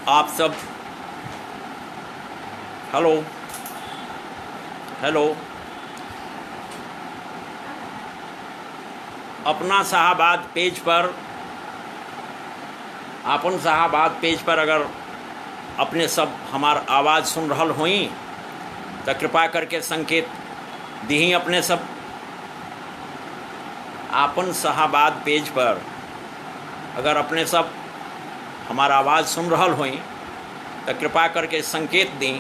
आप सब hello hello अपना शाहबाद पेज पर आपन शाहबाद पेज पर अगर अपने सब हमार आवाज़ सुन रहल होई तो कृपा करके संकेत दी अपने सब आपन शाहबाद पेज पर अगर अपने सब हमार आवाज़ सुन रहल होई तो कृपा करके संकेत दी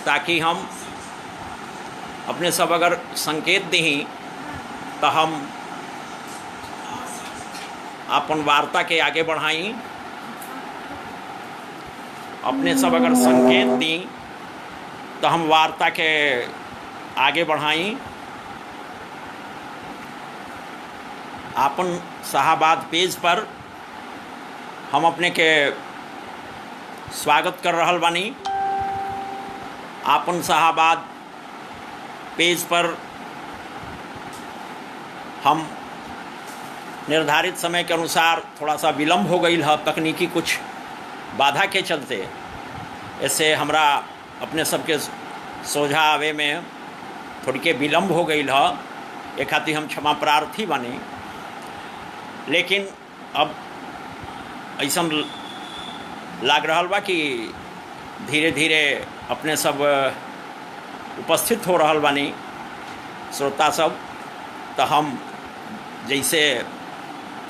ताकि हम अपने सब अगर संकेत दी तो हम अपन वार्ता के आगे बढ़ाई। अपने सब अगर संकेत दी तो हम वार्ता के आगे बढ़ाई। आपन शाहबाद पेज पर हम अपने के स्वागत कर रहल बानी। आपन शाहबाद पेज पर हम निर्धारित समय के अनुसार थोड़ा सा विलम्ब हो गई है, तकनीकी कुछ बाधा के चलते। ऐसे हमरा अपने सबके सोझा आवे में थोड़ी के विलम्ब हो गई है, एक खातिर हम क्षमा प्रार्थी बानी। लेकिन अब ऐसा लाग रहा बा कि धीरे धीरे अपने सब उपस्थित हो रहा बानी श्रोता सब। तो हम जैसे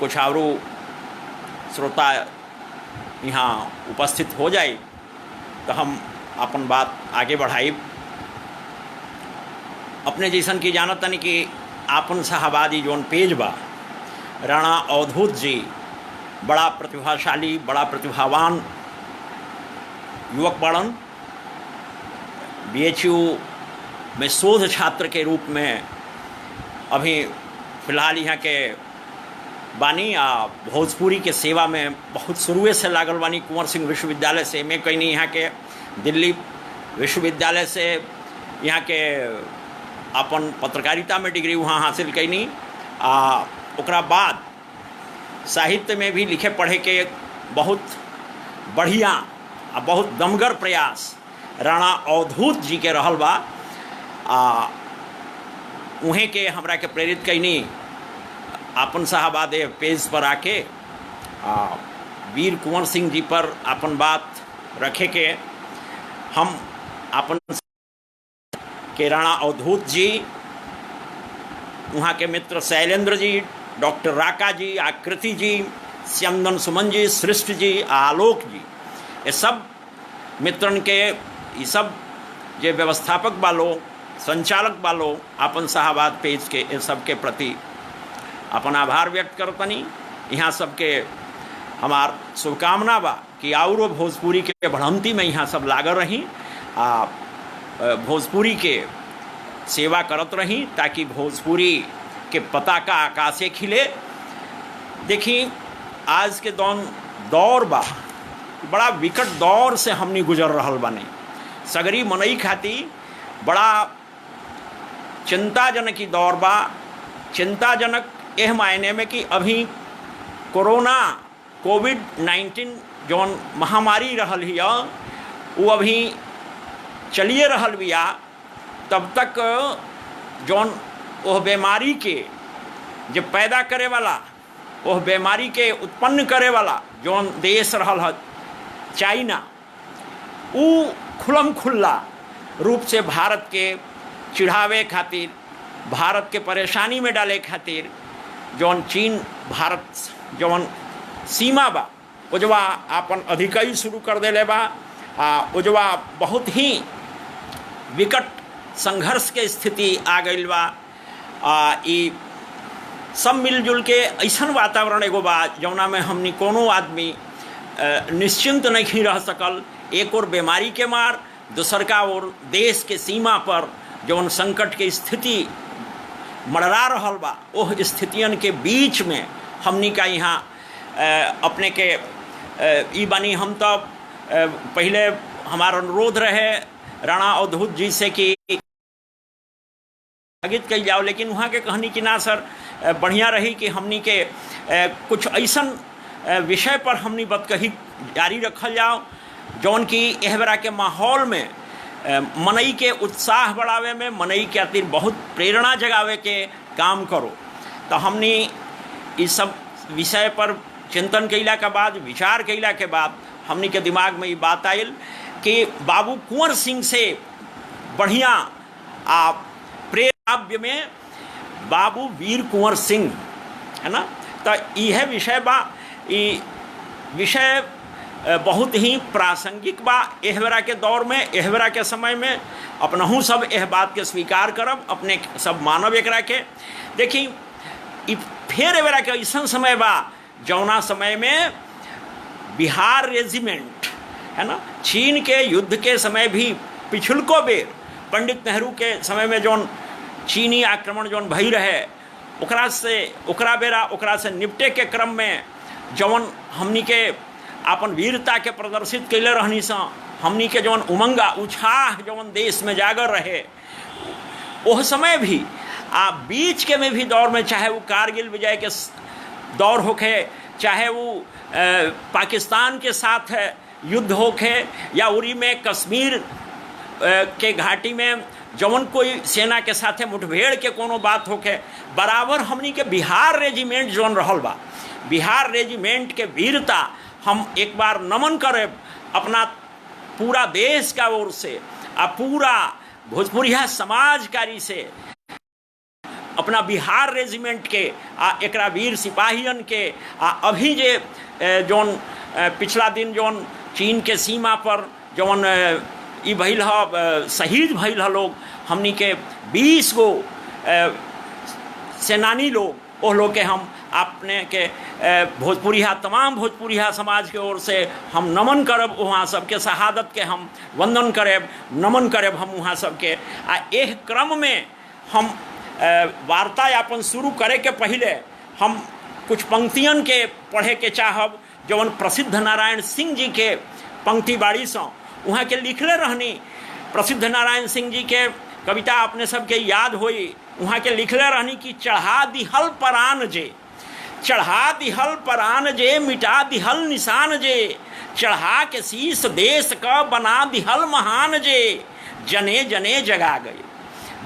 कुछ और श्रोता यहाँ उपस्थित हो जाए तो हम अपन बात आगे बढ़ाई। अपने जैसन की जानत तनी कि आपन शाहबादी जोन पेज बा, राणा अवधूत जी बड़ा प्रतिभाशाली, बड़ा प्रतिभावान युवक बड़न। BHU में शोध छात्र के रूप में अभी फिलहाल यहाँ के बानी। भोजपुरी के सेवा में बहुत शुरुए से लागल बानी। कुंवर सिंह विश्वविद्यालय से मैं कहीं यहाँ के दिल्ली विश्वविद्यालय से यहाँ के अपन पत्रकारिता में डिग्री वहाँ हासिल कैनी। ओकरा बाद साहित्य में भी लिखे पढ़े के बहुत बढ़िया आ बहुत दमगर प्रयास राणा अवधूत जी के रहल बा। उहें के हमरा के प्रेरित कैनी आपन शाहबाद पेज पर आके वीर कुंवर सिंह जी पर अपन बात रखे के। हम आपन के राणा अवधूत जी, वहाँ के मित्र शैलेंद्र जी, डॉक्टर राका जी, आकृति जी, श्यामदन सुमन जी, सृष्टि जी, आलोक जी, ये सब मित्रन के ये सब जे व्यवस्थापक बालो, संचालक बालो आपन शाहबाद पेज के ये सब के प्रति अपन आभार व्यक्त करतनी। यहाँ सबके हमार शुभकामना बा कि और भोजपुरी के बढ़ंती में यहाँ सब लागल रही, भोजपुरी के सेवा करत रही ताकि भोजपुरी के पताका आकाशे खिले। देखी आज के दौर बा, बड़ा विकट दौर से हमनी गुजर रहल बानी। सगरी मनई खाती बड़ा चिंताजनक की दौर बा। चिंताजनक यह मायने में कि अभी कोविड-19 जौन महामारी रहल हिया वो अभी चलिए रहल बिया। तब तक जौन वह बीमारी के जो पैदा करे वाला, वह बीमारी के उत्पन्न करे वाला जौन देश रहल है चाइना, वो खुलम खुल्ला रूप से भारत के चिढ़ावे खातिर, भारत के परेशानी में डाले खातिर जौन चीन भारत जौन सीमा बा उजवा आपन अधिकई शुरू कर देले बा। उजवा बहुत ही विकट संघर्ष के स्थिति आ गई बा। ई सब मिलजुल के ऐसा वातावरण एगो बा जौना में हमनी कोनो आदमी निश्चिंत नहीं रह सकल। एक और बीमारी के मार, दूसर का और देश के सीमा पर जौन संकट के स्थिति मड़रा रहल बा, ओह स्थितियन के बीच में हमनी का यहाँ अपने के ई बानी। हम तो पहले हमारा अनुरोध रहे राणा अवधूत जी से कि स्थगित कल जाओ, लेकिन वहाँ के कहनी कि ना सर बढ़िया रही कि हमनी के कुछ ऐसा विषय पर हमनी बतकही जारी रखल जाओ जौन कि एह बेरा के माहौल में मनई के उत्साह बढ़ावे में, मनई के खातिर बहुत प्रेरणा जगावे के काम करो। तो हमनी इस सब विषय पर चिंतन कैला के बाद, विचार कैला के बाद हमनी के दिमाग में ये बात आयल कि बाबू कुंवर सिंह से बढ़िया प्रेराव्य में बाबू वीर कुंवर सिंह है ना। तो यह विषय बा, ये विषय बहुत ही प्रासंगिक बा एहवरा के दौर में, एहवरा के समय में। अपनहू सब यह बात के स्वीकार करब, अपने सब मानव एकरा के। देखी फिर एवरा के ऐसा समय बा जौना समय में बिहार रेजिमेंट है ना, चीन के युद्ध के समय भी पिछुलको बेर पंडित नेहरू के समय में जौन चीनी आक्रमण जौन भई रहे, ओकरा बेरा ओकरा से निपटे के क्रम में जौन हमनी के अपन वीरता के प्रदर्शित कैले रहनी सा, हमनी के जौन उमंगा उत्साह जौन देश में जागर रहे, ओह समय भी बीच के में भी दौर में, चाहे वो कारगिल विजय के दौर होखे, चाहे वो पाकिस्तान के साथ युद्ध होखे, या उरी में कश्मीर के घाटी में जौन कोई सेना के साथे मुठभेड़ के कोनो बात होके, बराबर हमनी के बिहार रेजिमेंट जौन रहल बा, बिहार रेजिमेंट के वीरता हम एक बार नमन करें अपना पूरा देश का ओर से, पूरा भोजपुरिया समाजकारी से, अपना बिहार रेजिमेंट के एकरा वीर सिपाहियन के अभी जे जौन पिछला दिन जौन चीन के सीमा पर जौन ई भइल ह, शहीद भइल ह लोग, हमनी के 20 गो सेनानी लोग, वो लोग के हम अपने के भोजपुरिया, तमाम भोजपुरिया समाज के ओर से हम नमन करब, वहाँ सबके शहादत के हम वंदन करब, नमन करब हम वहाँ सबके। एह क्रम में हम वार्ता यापन शुरू करे के पहले हम कुछ पंक्तियन के पढ़े के चाहब, जौन प्रसिद्ध नारायण सिंह जी के पंक्ति बाड़ी सौ वहाँ के लिखले रहनी। प्रसिद्ध नारायण सिंह जी के कविता अपने सबके याद होई, वहाँ के लिखले रहनी कि चढ़ा दिहल परान जे, चढ़ा दिहल परान जे, मिटा दिहल निशान जे, चढ़ा के शीश देश का बना दिहल महान जे, जने जने जगा गई,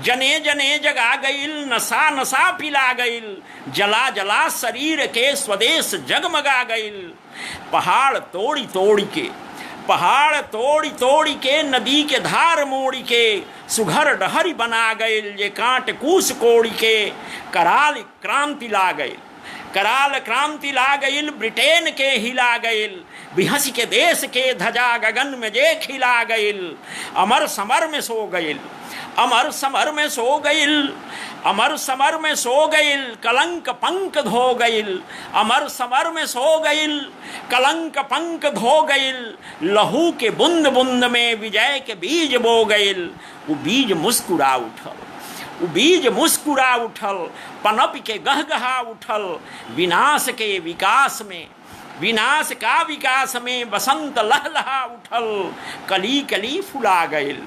जने जने जगा गईल, नशा नशा पिला गईल, जला जला शरीर के स्वदेश जगमगा गईल। पहाड़ तोड़ी तोड़ी के, पहाड़ तोड़ी तोड़ी के, नदी के धार मोड़ी के, सुघर डहरी बना गईल, ये कांट कूस कोड़ी के, कराल क्रांति ला गईल, कराल क्रांति ला गईल, ब्रिटेन के हिला गईल, बिहसी के देश के ध्वजा गगन में जे खिला गईल, अमर समर में सो गईल, अमर समर में सो गईल, अमर समर में सो गईल, कलंक पंख धो गईल, अमर समर में सो गईल, कलंक पंख धो गईल, लहू के बूंद बूंद में विजय के बीज बो गईल। वो बीज मुस्कुरा उठल, वो बीज मुस्कुरा उठल, पनप के गहगहा उठल, विनाश के विकास में, विनाश का विकास में बसंत लहलहा उठल, कली कली फुला गईल,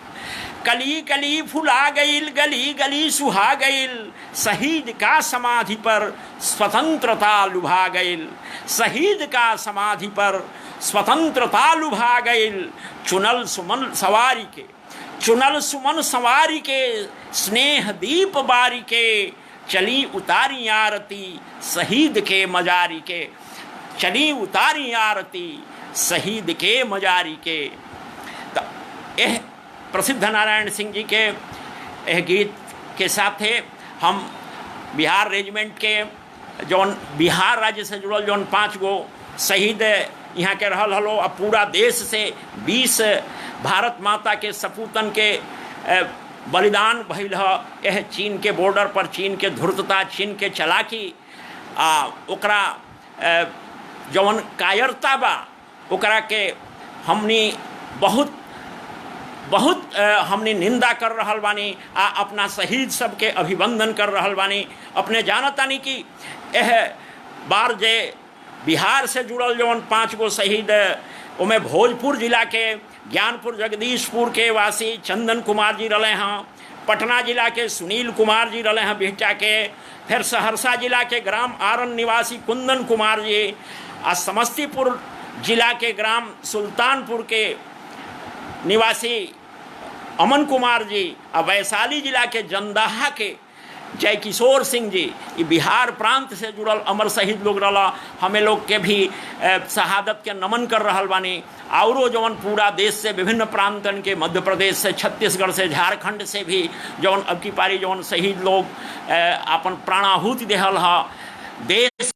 कली कली फुला गईल, गली गली सुहा गईल, शहीद का समाधि पर स्वतंत्रता लुभा गईल, शहीद का समाधि पर स्वतंत्रता लुभा गईल। चुनल सुमन सवारी के, चुनल सुमन सवारी के, स्नेह दीप बारी के, चली उतारी आरती शहीद के मजारी के, चली उतारी आरती शहीद के मजारी के। तो यह प्रसिद्ध नारायण सिंह जी के यह गीत के साथ हम बिहार रेजिमेंट के जौन बिहार राज्य से जुड़ल जौन 5 गो शहीद यहाँ के रहल हलो, अब पूरा देश से 20 भारत माता के सपूतन के बलिदान भइल ह। यह चीन के बॉर्डर पर चीन के धूर्तता, चीन के चलाकी, ओकरा जौन कायरता बा, ओकरा के हमनी बहुत बहुत हमने निंदा कर रहल बानी, अपना शहीद सबके अभिवंदन कर रहल बानी। अपने जानतानी कि यह बार जे बिहार से जुड़ल जौन 5 गो शहीद, उमें भोजपुर जिला के ज्ञानपुर जगदीशपुर के वासी चंदन कुमार जी रहे हाँ, पटना जिला के सुनील कुमार जी रहे हैं बिहटा के, फिर सहरसा जिला के ग्राम आरन निवासी कुंदन कुमार जी, और समस्तीपुर जिला के ग्राम सुल्तानपुर के निवासी अमन कुमार जी, और वैशाली जिला के जंदाहा के जय किशोर सिंह जी। ये बिहार प्रांत से जुड़ल अमर शहीद लोग रहा, हमें लोग के भी शहादत के नमन कर रहा बानी। और जौन पूरा देश से विभिन्न प्रांतन के, मध्य प्रदेश से, छत्तीसगढ़ से, झारखंड से भी जौन अब की पारी जौन शहीद लोग अपन प्राणाहुति देहल है देश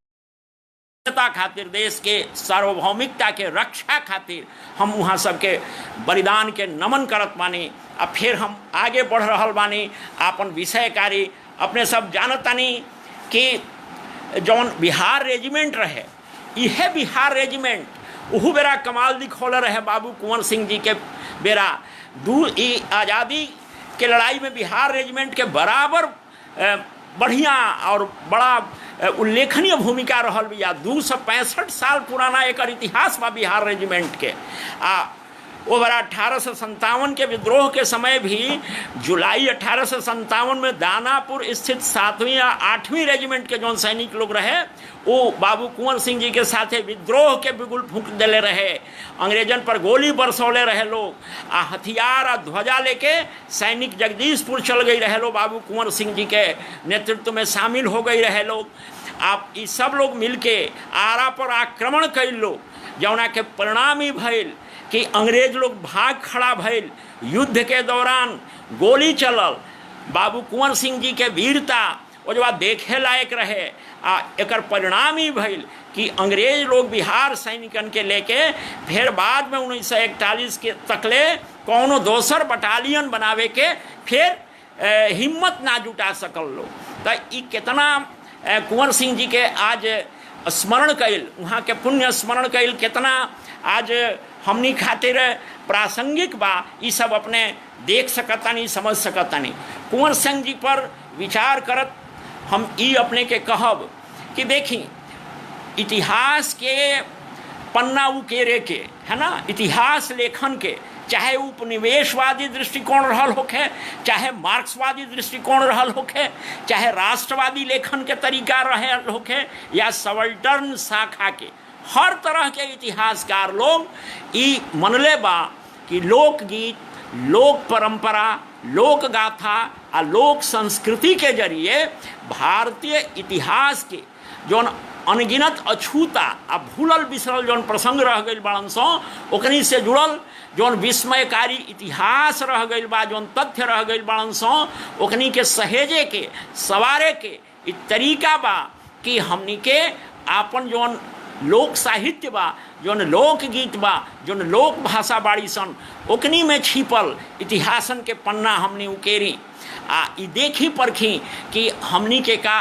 खातिर, देश के सार्वभौमिकता के रक्षा खातिर, हम वहाँ सबके बलिदान के नमन करत बानी। अब फिर हम आगे बढ़ रहा बानी अपन विषयकारी। अपने सब जानतानी कि जौन बिहार रेजिमेंट रहे, यह बिहार रेजिमेंट उहू बेरा कमाल दिखौले रहे बाबू कुंवर सिंह जी के बेरा। आज़ादी के लड़ाई में बिहार रेजिमेंट के बराबर बढ़िया और बड़ा उल्लेखनीय भूमिका रहल बिया। 265 साल पुराना एक इतिहास बा बिहार रेजिमेंट के। वो बड़ा 1857 के विद्रोह के समय भी जुलाई 1857 में दानापुर स्थित 7वीं या 8वीं रेजिमेंट के जो सैनिक लोग रहे, वो बाबू कुंवर सिंह जी के साथे विद्रोह के बिगुल फूंक दिले रहे, अंग्रेजन पर गोली बरसौले रहे लोग, आ हथियार आ ध्वजा लेके सैनिक जगदीशपुर चल गई रहे लोग, बाबू कुंवर सिंह जी के नेतृत्व में शामिल हो गई रहे लोग। आप ये सब लोग मिलके आरा पर आक्रमण कैल लोग, जौना के परिणाम ही भइल कि अंग्रेज लोग भाग खड़ा भइल। युद्ध के दौरान गोली चलल, बाबू कुंवर सिंह जी के वीरता वो जब देखे लायक रहे। एक परिणाम ही भइल कि अंग्रेज लोग बिहार सैनिकन के लेके फिर बाद में 1941 के तकले कौनो दोसर बटालियन बनावे के फिर हिम्मत ना जुटा सकल लोग। तो ये कितना कुंवर सिंह जी के आज स्मरण कैल, वहाँ के पुण्य स्मरण कैल कितना आज हमनी खातिर प्रासंगिक बा, ये सब अपने देख सकतानी, समझ सकतानी। कुंवर सिंह जी पर विचार करत हम ई अपने के कहब कि देखी इतिहास के पन्ना उकेरे के है ना, इतिहास लेखन के, चाहे उपनिवेशवादी दृष्टिकोण रहल होखे, चाहे मार्क्सवादी दृष्टिकोण रहल होखे, चाहे राष्ट्रवादी लेखन के तरीका रहे होखे, या सवल्टर्न शाखा के, हर तरह के इतिहासकार लोग ई मनले बा कि लोकगीत, लोक परंपरा, लोक गाथा आ लोक संस्कृति के जरिए भारतीय इतिहास के जौन अनगिनत अछूता आ भूलल बिसरल जौन प्रसंग रह गई बाड़न सो, ओकनी से जुड़ल जौन विस्मयकारी इतिहास रह गई बा, जौन तथ्य रह गई बाड़न सो, ओकनी के सहेजे के, सवारे के इ तरीका बा कि हमनी के आपन जौन लोक साहित्य बा, जौन लोकगीत बा, जौन लोक भाषा बाड़ी सन, ओकनी में छिपल इतिहासन के पन्ना हमनी उकेरी आ ई देखी परखी कि हमनी के का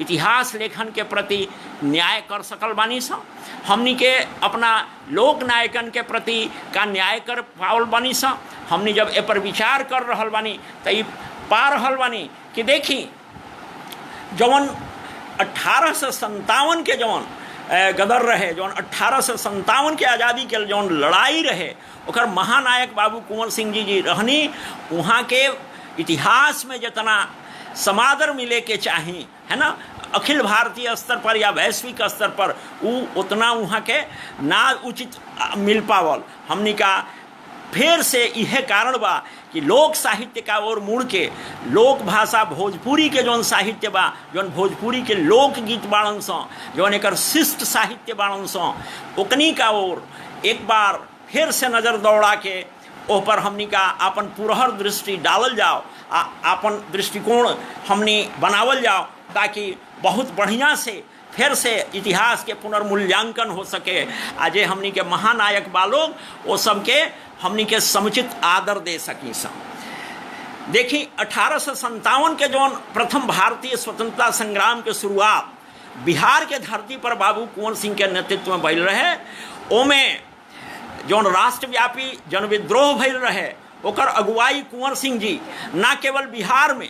इतिहास लेखन के प्रति न्याय कर सकल बानी सन, हमनी के अपना लोक नायकन के प्रति का न्याय कर पावल बानी सन। हमनी जब ए पर विचार कर रहल बानी तो ई पा रहल बानी कि देखी जौन 1857 के जौन गदर रहे, जौन 1857 के आज़ादी के जौन लड़ाई रहे, ओकर महानायक बाबू कुंवर सिंह जी रहनी। वहाँ के इतिहास में जितना समादर मिले के चाहिए है ना, अखिल भारतीय स्तर पर या वैश्विक स्तर पर, उतना वहाँ के ना उचित मिल पावल। हमनी का फिर से यह कारण बा कि लोक साहित्य का ओर मुड़ के लोक भाषा भोजपुरी के जौन साहित्य बा, जौन भोजपुरी के लोकगीत बाड़न सो, जौन एक शिष्ट साहित्य बाड़न सो, ओकनी का ओर एक बार फिर से नज़र दौड़ा के ओह पर हमनी का अपन पुरहर दृष्टि डालल जाओ, अपन दृष्टिकोण हमनी बनावल जाओ, ताकि बहुत बढ़िया से फिर से इतिहास के पुनर्मूल्यांकन हो सके। आज हमनी के महानायक बालोग वो सबके हमनी के समुचित आदर दे सकी सब। देखी 1857 के जौन प्रथम भारतीय स्वतंत्रता संग्राम के शुरुआत बिहार के धरती पर बाबू कुंवर सिंह के नेतृत्व में भइल रहे। ओमे जौन राष्ट्रव्यापी जनविद्रोह भइल रहे, ओकर अगुवाई कुंवर सिंह जी न केवल बिहार में,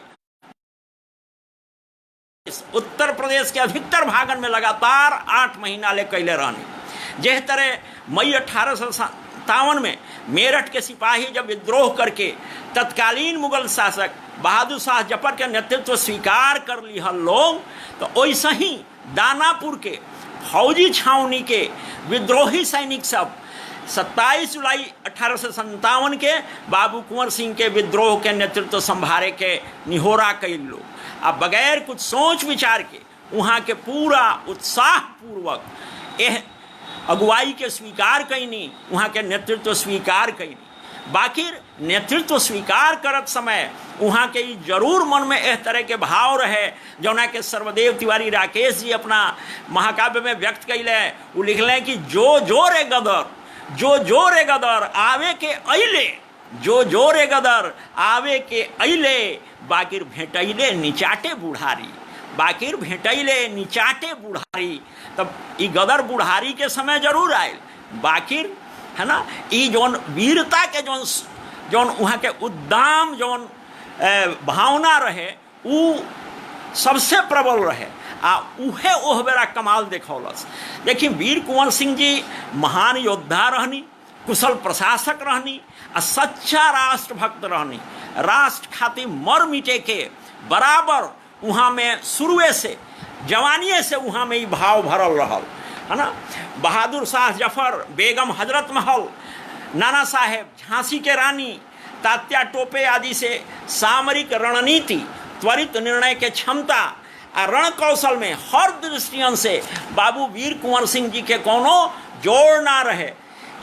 उत्तर प्रदेश के अधिकतर भागन में लगातार 8 महीना ले कैले रहनी। जिस तरह मई 1857 में मेरठ के सिपाही जब विद्रोह करके तत्कालीन मुगल शासक बहादुर शाह जफर के नेतृत्व स्वीकार कर लिहल लोग। तो वैसे ही दानापुर के फौजी छावनी के विद्रोही सैनिक सब 27 जुलाई 1857 के बाबू कुंवर सिंह के विद्रोह के नेतृत्व संभाले के निहोरा कई लोग। अब बगैर कुछ सोच विचार के वहाँ के पूरा उत्साहपूर्वक यह अगुवाई के स्वीकार कैनी, वहाँ के नेतृत्व स्वीकार कैनी। बाकी नेतृत्व स्वीकार करत समय वहाँ के जरूर मन में इस तरह के भाव रहे जौना के सर्वदेव तिवारी राकेश जी अपना महाकाव्य में व्यक्त कैले। वो लिखले कि जो जोरे गदर, जो जोरे गदर आवे के अइले, जो जोरे गदर आवे के अइले, बाकिर भेटैले निचाटे बुढ़ारी, बाकिर भेटैले निचाटे बुढ़ारी। तब ई गदर बुढ़ारी के समय जरूर आयल, बाकिर है ना ई जौन वीरता के जौन वहाँ के उद्दाम जौन भावना रहे उ सबसे प्रबल रहे आ उहे ओह बेरा कमाल देखौलस। देखिए वीर कुंवर सिंह जी महान योद्धा रहनी, कुशल प्रशासक रहनी आ सच्चा राष्ट्रभक्त रहनी। राष्ट्र खातिर मर मिटे के बराबर वहाँ में शुरुए से जवानिए से वहाँ में ही भाव भरल रहल है ना। बहादुर शाह जफर, बेगम हजरत महल, नाना साहेब, झांसी के रानी, तात्या टोपे आदि से सामरिक रणनीति, त्वरित निर्णय के क्षमता और रण कौशल में हर दृष्टियन से बाबू वीर कुंवर सिंह जी के कोनो जोड़ ना रहे।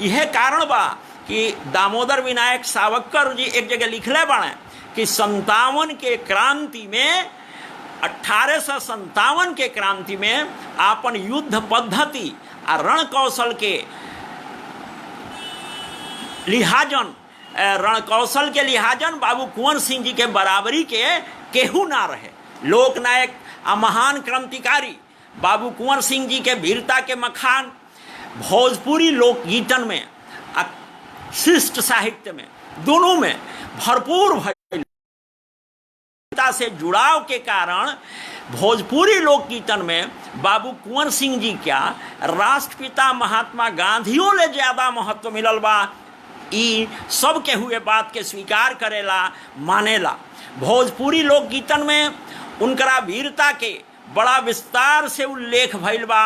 यह कारण बा कि दामोदर विनायक सावरकर जी एक जगह लिखले बाड़े कि 57 के क्रांति में 1857 के क्रांति में आपन युद्ध पद्धति और रण कौशल के लिहाजन, रण कौशल के लिहाजन बाबू कुंवर सिंह जी के बराबरी के केहू ना रहे। लोकनायक आ महान क्रांतिकारी बाबू कुंवर सिंह जी के वीरता के मखान भोजपुरी लोकगीतन में आ शिष्ट साहित्य में दोनों में भरपूर से जुड़ाव के कारण भोजपुरी लोकगीतन में बाबू कुंवर सिंह जी क्या राष्ट्रपिता महात्मा गांधियों ले ज्यादा महत्व मिलल बा। ई सब के हुए बात के स्वीकार करेला, मानेला। भोजपुरी लोकगीतन में उनकरा वीरता के बड़ा विस्तार से उल्लेख भइल बा।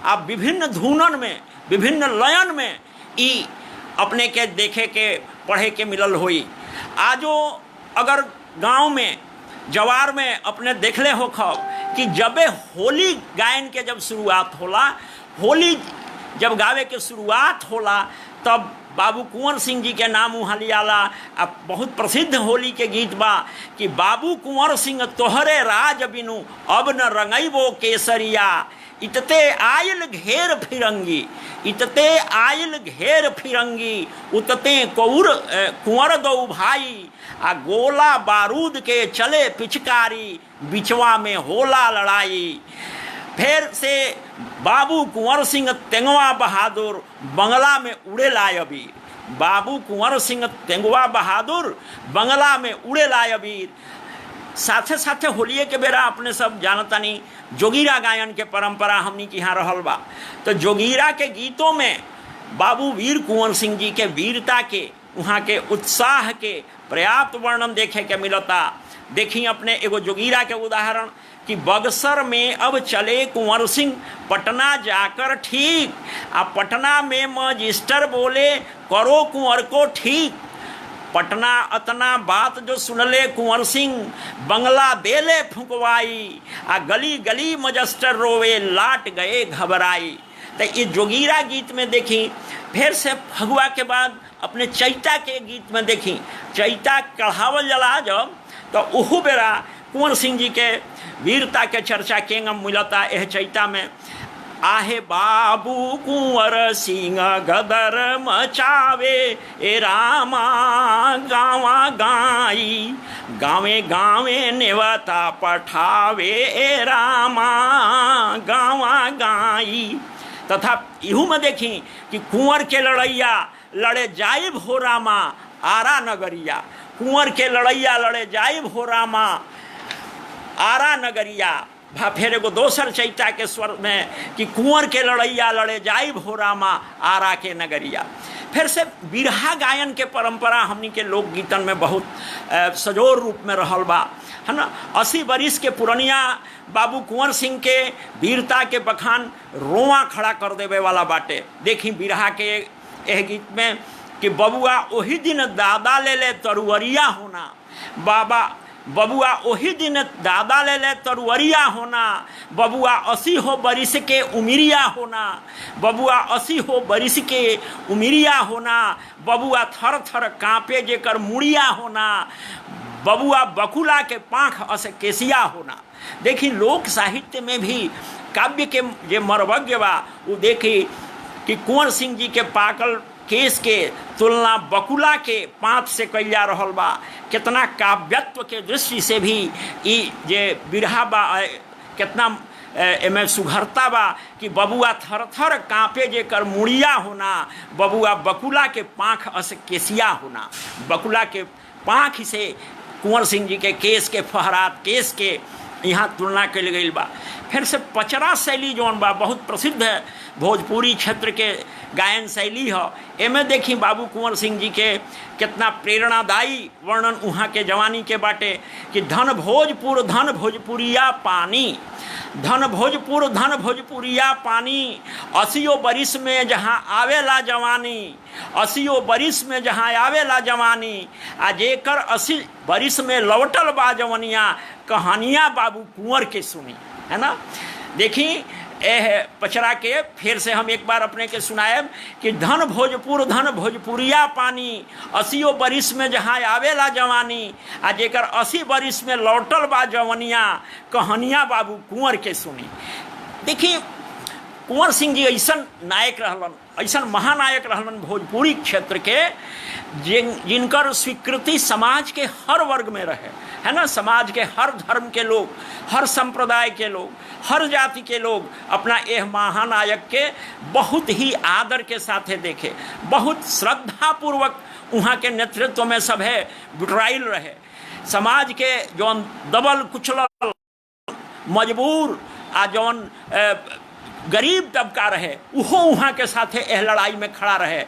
अब विभिन्न धुनन में, विभिन्न लयन में ई अपने के देखे के पढ़े के मिलल होई। आजो अगर गांव में जवार में अपने देखले हो खब कि जबे होली गायन के जब शुरुआत होला, होली जब गावे के शुरुआत होला तब बाबू कुंवर सिंह जी के नाम वहाँ लियाला। अब बहुत प्रसिद्ध होली के गीत बा कि बाबू कुंवर सिंह तोहरे राज बिनु अब न रंगैबो केसरिया, इतते आयल घेर फिरंगी, इतते आयल घेर फिरंगी, उतते कुंवर दो भाई, आ गोला बारूद के चले पिचकारी, बिचवा में होला लड़ाई। फिर से बाबू कुंवर सिंह तेंगवा बहादुर बंगला में उड़े लायबीर, बाबू कुंवर सिंह तेंगवा बहादुर बंगला में उड़े लायबीर। साथे साथे होलिये के बेरा अपने सब जानतानी जोगीरा गायन के परंपरा हमनी के यहाँ रहल बा। तो जोगीरा के गीतों में बाबू वीर कुंवर सिंह जी के वीरता के, वहाँ के उत्साह के पर्याप्त वर्णन देखे के मिलता। देखी अपने एगो जोगीरा के उदाहरण कि बक्सर में अब चले कुंवर सिंह पटना जाकर ठीक, आ पटना में मजिस्टर बोले करो कुंवर को ठीक, पटना अतना बात जो सुनले कुंवर सिंह बंगला देले फुकवाई, आ गली गली मजिस्टर रोवे लाट गए घबराई। तो ये जोगीरा गीत में देखी। फिर से फगुआ के बाद अपने चैता के गीत में देखी, चैता कढ़ावल जला जब तो उहू बेरा कुंवर सिंह जी के वीरता के चर्चा केंगम मिलता। यह चैता में आहे बाबू कुंवर सिंह गदर मचावे ए रामा गावा गाई, गावे गावे नेवता पठावे ए रामा गावा गाई। तथा इहू में देखी कि कुंवर के लड़ैया लड़े जाइब हो रामा आरा नगरिया, कुंवर के लड़ैया लड़े जाइब हो रामा आरा नगरिया। फिर एगो दोसर चैता के स्वर में कि कुंवर के लड़ैया लड़े जाइब हो रामा आरा के नगरिया। फिर से बिरहा गायन के परंपरा हमनी के लोकगीतन में बहुत सजोर रूप में रहल बा, है ना। 80 बरिस के पुरनिया बाबू कुंवर सिंह के वीरता के बखान रोआ खड़ा कर देवे वाला बाटे। देखी बिरहा के एह गीत में कि बबुआ ओही दिन दादा ले ले तरुअरिया होना, बाबा बबुआ ओही दिन दादा ले ले तरुअरिया होना, बबुआ 80 हो बरिस के उमिरिया होना, बबुआ 80 हो बरिस के उमिरिया होना, बबुआ थर थर कांपे जेकर मुड़िया होना, बबुआ बकुला के पाँख अस केसिया होना। देखी लोक साहित्य में भी काव्य के जे मर्वज्ञ बा वो देखी कि कुंवर सिंह जी के पाकल केस के तुलना बकुला के पाँच से कइल जा रहल बा। कितना काव्यत्व के दृष्टि से भी ई जे बिरहा बा कितना एमे सुघरता बा कि बबुआ थर थर कांपे जेकर मुड़िया होना, बबुआ बकुला के पाँख अस केसिया होना। बकुला के पाँख से कुंवर सिंह जी के केस के फहरात केस के यहाँ तुलना कल गई बा। फिर से पचरा शैली जौन बा बहुत प्रसिद्ध है भोजपुरी क्षेत्र के गायन शैली है। एमे देखी बाबू कुंवर सिंह जी के कितना प्रेरणादायी वर्णन वहाँ के जवानी के बाटे कि धन भोजपुर धन भोजपुरिया पानी, धन भोजपुर धन भोजपुरिया पानी, 80 बरिस में जहाँ आवेला जवानी, 80 बरिस में जहाँ आवेला जवानी, आ जेकर 80 बरिस में लौटल बा जवनिया, कहानियाँ बाबू कुंवर के सुनी, है ना। देखी एह पचरा के फिर से हम एक बार अपने के सुनाएब कि धन भोजपुरिया पानी, 80 बरिस में जहाँ आवेला जवानी, आ जेकर 80 बरिस में लौटल बा जवनिया, कहानियाँ बाबू कुंवर के सुनी। देखिए कुंवर सिंह जी ऐसन नायक रहलन, ऐसन महानायक रहलन भोजपुरी क्षेत्र के जिनकर स्वीकृति समाज के हर वर्ग में रहे, है ना। समाज के हर धर्म के लोग, हर संप्रदाय के लोग, हर जाति के लोग अपना यह महानायक के बहुत ही आदर के साथ देखे, बहुत श्रद्धापूर्वक वहाँ के नेतृत्व में सब है बिटराइल रहे। समाज के जौन दबल कुचलल मजबूर आ जौन गरीब तबका रहे उहो वहाँ के साथे एह लड़ाई में खड़ा रहे।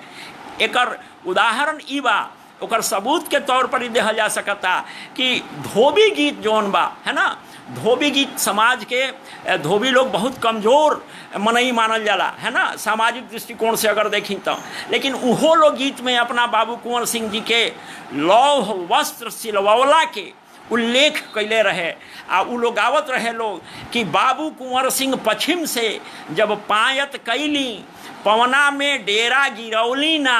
एकर उदाहरण ई बा, ओकर सबूत के तौर पर ही देखा जा सकता कि धोबी गीत जौन बा, है ना। धोबी गीत समाज के धोबी लोग बहुत कमज़ोर मनई मानल जाला, है ना, सामाजिक दृष्टिकोण से अगर देखी तो। लेकिन उहो लोग गीत में अपना बाबू कुंवर सिंह जी के लौह वस्त्र सिलवला के उल्लेख कैले रहे। आ उ लोग गावत रहे लोग कि बाबू कुंवर सिंह पश्चिम से जब पायत कैली, पवना में डेरा गिरौली ना,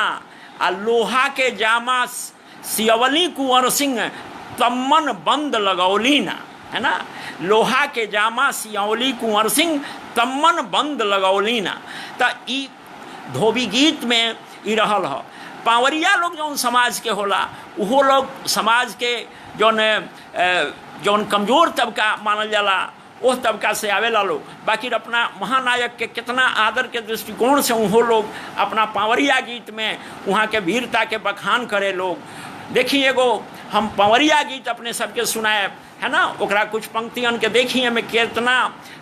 आ लोहा के जामा सियवली कुंवर सिंह तम्मन बंद लगौली ना, है ना। लोहा के जामा सियवली कुंवर सिंह तम्मन बंद लगौली ना। तो ई धोबी गीत में ई रहल ह। पावरिया लोग जौन समाज के होला उहो लोग समाज के जौन कमज़ोर तबका मानल जाला उस तबका से आवेला लोग। बाकी अपना महानायक के कितना आदर के दृष्टिकोण से उहो लोग अपना पावरिया गीत में वहाँ के वीरता के बखान करे लोग। देखिए एगो हम पावरिया गीत अपने सबके सुनाए, है ना। ओकरा कुछ पंक्तियन के देखिए में कितना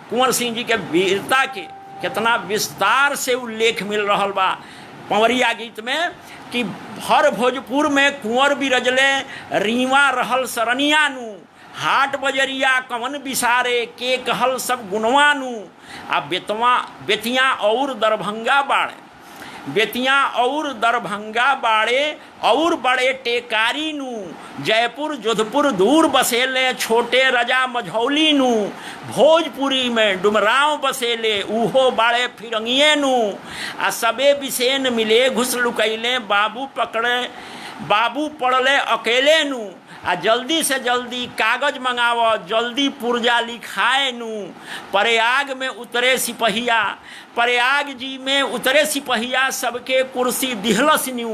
कुंवर सिंह जी के वीरता के कितना विस्तार से उल्लेख मिल रहा बा पंवरिया गीत में कि हर भोजपुर में कुंवर बिरजले रीवा रहल सरनिया नू, हाट बजरिया कवन बिसारे के कहल सब गुणवानू, आ बेतिया और दरभंगा बाड़े, बेतिया और दरभंगा बाड़े और बड़े टेकारी नू, जयपुर जोधपुर दूर बसेले छोटे रजा मझौली नू, भोजपुरी में डुमराव बसेले उहो बाड़े फिरंगिए नू, आ सबे बिसेन मिले घुस लुकैले बाबू पड़ले अकेले नू, आ जल्दी से जल्दी कागज मंगाव जल्दी पुर्जा लिखाए नू, प्रयाग में उतरे सिपहिया, प्रयाग जी में उतरे सिपहिया सबके कुर्सी दिहलस न्यू,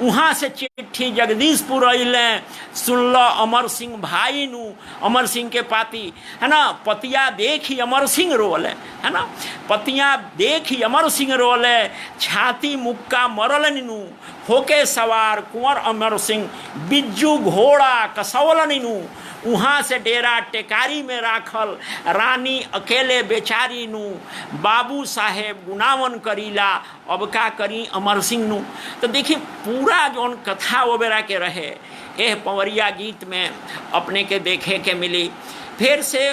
वहाँ से चिट्ठी जगदीशपुर अइले सुनल अमर सिंह भाई नू, अमर सिंह के पाती, है ना। पतिया देखी अमर सिंह रोले, है ना। पतियाँ देखी अमर सिंह रोले, छाती मुक्का मरल नीनू, होके सवार कुंवर अमर सिंह, बिज्जू घोड़ा कसौल नीनू, वहाँ से डेरा टेकारी में राखल, रानी अकेले बेचारी नू, बाबू साहेब गुनावन करीला, अब का करी अमर सिंह नू। तो देखिए पूरा जौन कथा वगैरह के रहे यह पवरिया गीत में अपने के देखे के मिली। फिर से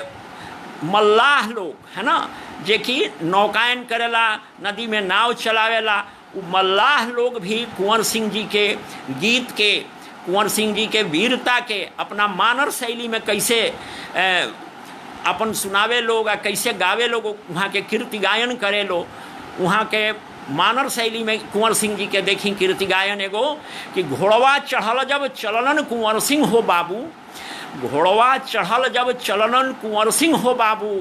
मल्लाह लोग है ना, जे कि नौकायन करेला, नदी में नाव चलावेला, वो मल्लाह लोग भी कुंवर सिंह जी के गीत के, कुंवर सिंह जी के वीरता के अपना मानर शैली में कैसे अपन सुनावे लोग आ कैसे गावे लोग, वहाँ के कीर्ति गायन करे लोग, वहाँ के मानर शैली में कुंवर सिंह जी के देखी कीर्ति गायन एगो कि घोड़वा चढ़ल जब चललन कुंवर सिंह हो बाबू, घोड़वा चढ़ल जब चललन कुंवर सिंह हो बाबू,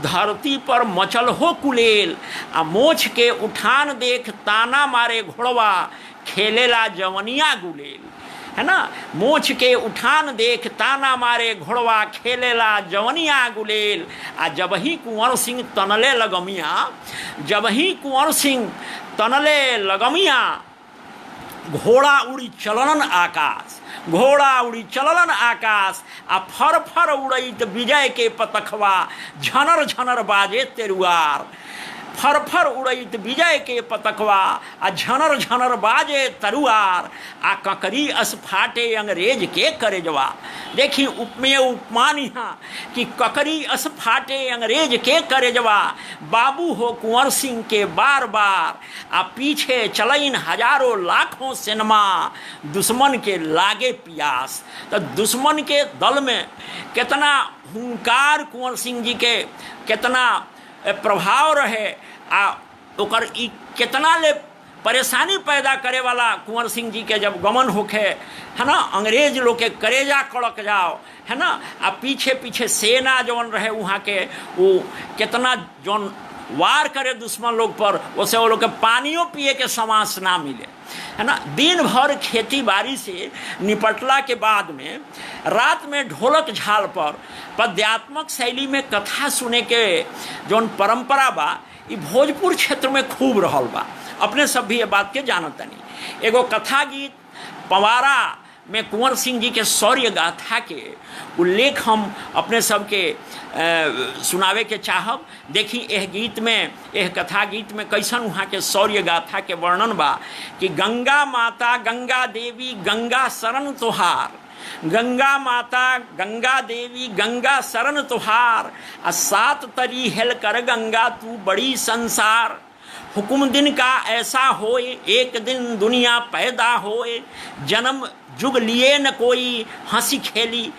धरती पर मचल हो कुलेल, आ मोछ के उठान देख ताना मारे घोड़वा, खेलेला जवनिया गुलेल, है ना। मोछ के उठान देख ताना मारे घोड़वा, खेलेला जवनिया गुलेल, आ जब ही कुंवर सिंह तनले लगमिया, जब ही कुंवर सिंह तनले लगमिया, घोड़ा उड़ी चललन आकाश, घोड़ा उड़ी चललन आकाश, आ फर फर उड़ैत विजय के पतखवा, झनर झनर बाजे तेरुआर, फर फर उड़ैत विजय के पतखवा, आ झनर झनर बाजे तरुआर, आ ककरी अस फाटे अंग्रेज के करेजवा। देखी उपमेय उपमान यहाँ कि ककरी अस फाटे अंग्रेज के करेजवा, बाबू हो कुंवर सिंह के बार बार, आ पीछे चलैन हजारों लाखों सिनेमा, दुश्मन के लागे पियास। तो दुश्मन के दल में कितना हुंकार कुंवर सिंह जी के, कितना प्रभाव रहे, आ ओकर ई कितना ले परेशानी पैदा करे वाला कुंवर सिंह जी के जब गमन होखे, है ना, अंग्रेज लोग के करेजा कड़क जाओ, है ना, आ पीछे पीछे सेना जौन रहे वहाँ के, वो कितना जौन वार करे दुश्मन लोग पर, उसे वो लोग के पानियों पिए के समास ना मिले, है ना। दिन भर खेती बाड़ी से निपटला के बाद में रात में ढोलक झाल पर पद्यात्मक शैली में कथा सुने के जौन परंपरा बा, ई भोजपुर क्षेत्र में खूब रहल बा। अपने सब भी ये बात के जानत नहीं। एगो कथा गीत पवारा में कुंवर सिंह जी के शौर्य गाथा के उल्लेख हम अपने सबके सुनावे के चाहब। देखी यह गीत में, यह कथा गीत में कैसन वहाँ के शौर्य गाथा के वर्णन बा कि गंगा माता गंगा देवी गंगा शरण तोहार, गंगा माता गंगा देवी गंगा शरण तुहार, आ सात तरी हेल कर गंगा तू बड़ी संसार, हुकुम दिन का ऐसा होए एक दिन दुनिया पैदा होए, जन्म जुग लिए न कोई हंसी खेली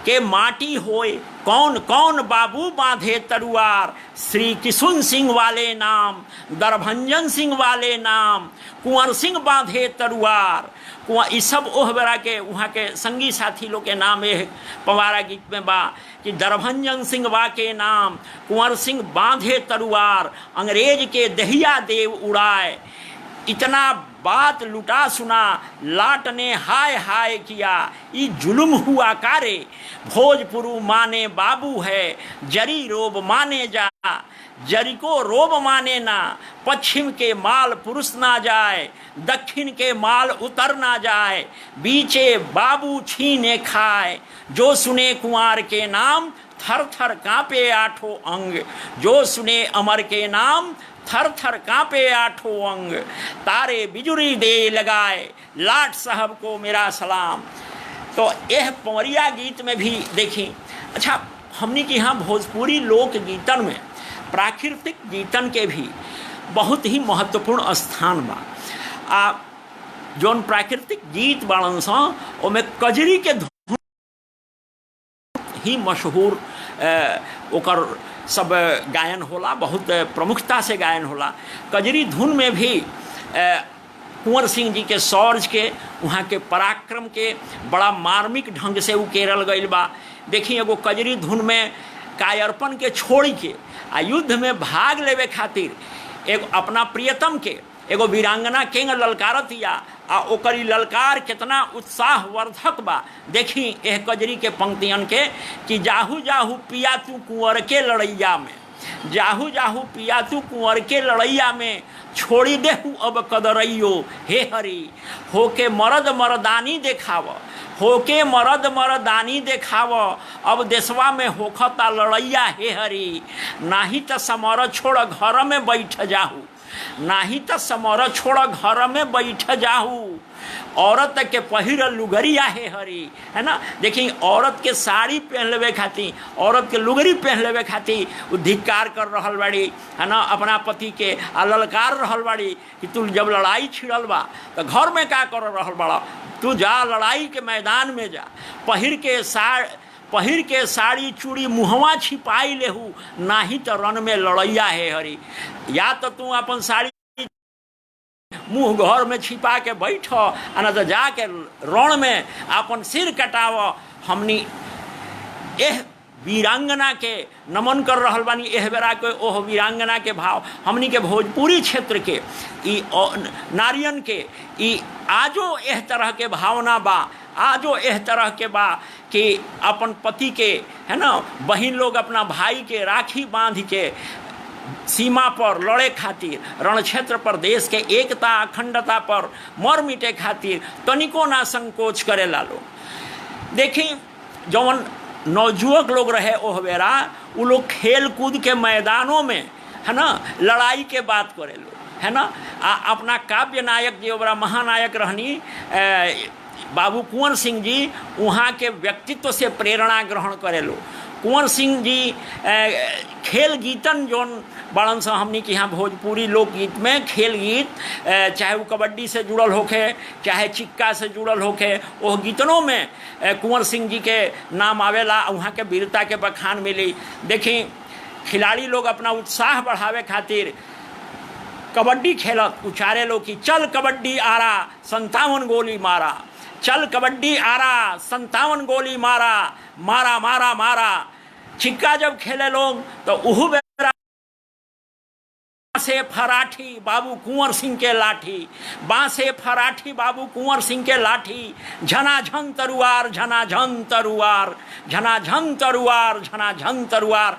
के माटी होए, कौन कौन बाबू बांधे तरुआर, श्री किशुन सिंह वाले नाम, दरभंजन सिंह वाले नाम, कुंवर सिंह बांधे तरुआर। कुआं ये सब ओह बेरा के वहाँ के संगी साथी लोग के नाम ये पवारा गीत में बा कि दरभंजन सिंह बा के नाम, कुंवर सिंह बांधे तरुआर, अंग्रेज के दहिया देव उड़ाए, इतना बात लुटा सुना लाट ने हाय हाय किया, ई जुल्म हुआ कारे, भोजपुरु माने बाबू है जरी रोब माने जा, जरी को रोब माने ना, पश्चिम के माल पुरुष ना जाए, दक्षिण के माल उतर ना जाए, बीचे बाबू छीने खाए, जो सुने कुंवर के नाम थर थर कांपे आठों अंग, जो सुने अमर के नाम थर थर कांपे आठों अंग, तारे बिजुरी दे लगाए लाट साहब को मेरा सलाम। तो यह पवरिया गीत में भी देखी। अच्छा, हमने के यहाँ भोजपुरी लोक गीतन में प्राकृतिक गीतन के भी बहुत ही महत्वपूर्ण स्थान बा। आ जौन प्राकृतिक गीत बाड़न सा ओमे कजरी के धुन ही मशहूर ओकर सब गायन होला, बहुत प्रमुखता से गायन होला। कजरी धुन में भी कुंवर सिंह जी के शौर्य के, वहाँ के पराक्रम के बड़ा मार्मिक ढंग से उकेरल गईल बा। देखी एगो कजरी धुन में कायरपन के छोड़ के आ युद्ध में भाग लेवे खातिर एगो अपना प्रियतम के एगो वीरांगना केंग ललकारतिया, आ ओकरी ललकार कितना उत्साहवर्धक बा। देखी एह कजरी के पंक्तियन के कि जाहू जाहू पिया तू कुंवर के लड़ैया में, जाहू जाहू पिया तू कुंवर के लड़ैया में, छोड़ी देहू अब कदरैयो हे हरि। होके मरद मर्दानी देखाव, होके मरद मर्दानी देखाव, अब देशवा में होखता लड़ैया हे हरि। नाही त समर छोड़ घर में बैठ जाहू, नाही त समर छोड़ घर में बैठ जाहू। औरत के पहिर लुगरिया हे हरि, है ना। देखिए औरत के साड़ी पहन लेवे खातिर, औरत के लुगरी पहन लेवे खातिर धिक्कार कर रहल बाड़ी, है ना, अपना पति के आ ललकार रहल बाड़ी कि तू जब लड़ाई छिड़ल बा तो घर में का कर रहल बड़ा, तू जा लड़ाई के मैदान में जा, पहिर के साड़ी चूड़ी मुहवा छिपाई लेहू, नाही तो रन में लड़ैया हे हरि। या तो तू अपन साड़ी मुँह घर में छिपा के बैठ, न तो जाके रण में अपन सिर कटाव। हमनी एह वीरांगना के नमन कर रहल बानी, एह बेरा के ओह वीरांगना के भाव हमनी के भोजपुरी क्षेत्र के ई नारियन के ई आजो एह तरह के भावना बा, आजो एह तरह के बा कि अपन पति के, है ना, बहन लोग अपना भाई के राखी बांध के सीमा पर लड़े खातिर, रण क्षेत्र पर देश के एकता अखंडता पर मर मिटे खातिर तनिको ना संकोच करे लालो। देखी जौन नवजुवक लोग रहे ओह बेरा, वो लोग खेल कूद के मैदानों में, है ना, लड़ाई के बात करे लो, है ना। अपना काव्य नायक जो बड़ा महानायक रहनी बाबू कुंवर सिंह जी, वहाँ के व्यक्तित्व से प्रेरणा ग्रहण करे लो। कुंवर सिंह जी खेल गीतन जौन बड़न सा हमनी के यहाँ भोजपुरी लोकगीत में खेल गीत, चाहे वो कबड्डी से जुड़ल होके, चाहे चिक्का से जुड़ल होके, वो गीतनों में कुंवर सिंह जी के नाम आवेला, वहाँ के वीरता के बखान मिली। देखी खिलाड़ी लोग अपना उत्साह बढ़ावे खातिर कबड्डी खेलत उचारे लो कि चल कबड्डी आरा 57 गोली मारा, चल कबड्डी आरा 57 गोली मारा, मारा मारा मारा। चिक्का जब खेले लोग तो उहू बेरा से फराठी बाबू कुंवर सिंह के लाठी, बांसे फराठी बाबू कुंवर सिंह के लाठी, झनाझन तरुआर झनाझन तरुआर, झनाझन तरुआर झनाझन तरुआर,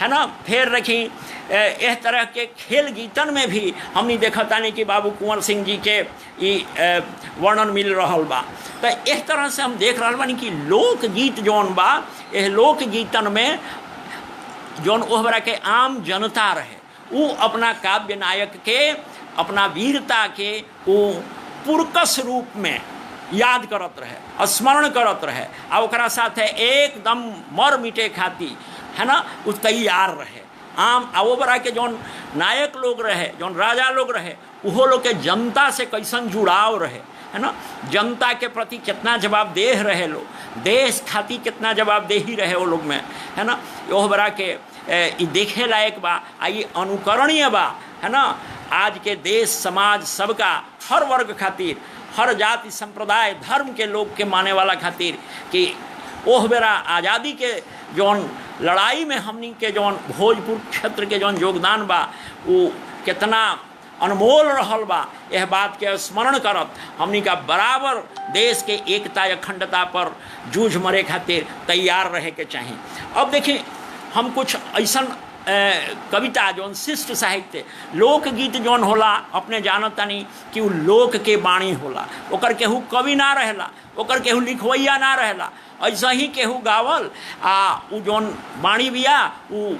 है ना। फिर रखी इस तरह के खेल गीतन में भी हमने देखा तानी कि बाबू कुंवर सिंह जी के वर्णन मिल रहा बा। तो इस तरह से हम देख रहा बानी कि लोकगीत जौन बा, यह लोकगीतन में जौन ओहरा के आम जनता रहे, वो अपना काव्य नायक के, अपना वीरता के वो पुरकस रूप में याद करत रहे, स्मरण करत रहे, और ओकरा साथे एकदम मर मिटे खाती, है ना, वो तैयार रहे। आम वो बरा के जौन नायक लोग रहे, जौन राजा लोग रहे, वो लोग के जनता से कैसन जुड़ाव रहे, है ना, जनता के प्रति कितना जवाबदेह रहे लोग, देश खाती कितना जवाबदेही रहे वो लोग में, है ना। वो बरा के देखे लायक बा, ये अनुकरणीय बा, है ना। आज के देश समाज सबका, हर वर्ग खातिर, हर जाति संप्रदाय धर्म के लोग के माने वाला खातिर कि ओह बेरा आज़ादी के जौन लड़ाई में हमनी के जौन भोजपुर क्षेत्र के जौन योगदान बा, वो कितना अनमोल रहल बा। यह बात के स्मरण करत हमनी का बराबर देश के एकता अखंडता पर जूझ मरे खातिर तैयार रहे के चाहिए। अब देखिए हम कुछ ऐसा कविता जौन शिष्ट साहित्य लोकगीत जौन होला, अपने जानता नहीं कि वो लोक के बाणी होला, ओकर केहू कवि ना रहेला, ओकर केहू लिखवैया ना रहेला, ऐसा ही केहू गावल उ जौन बाणी बिया उ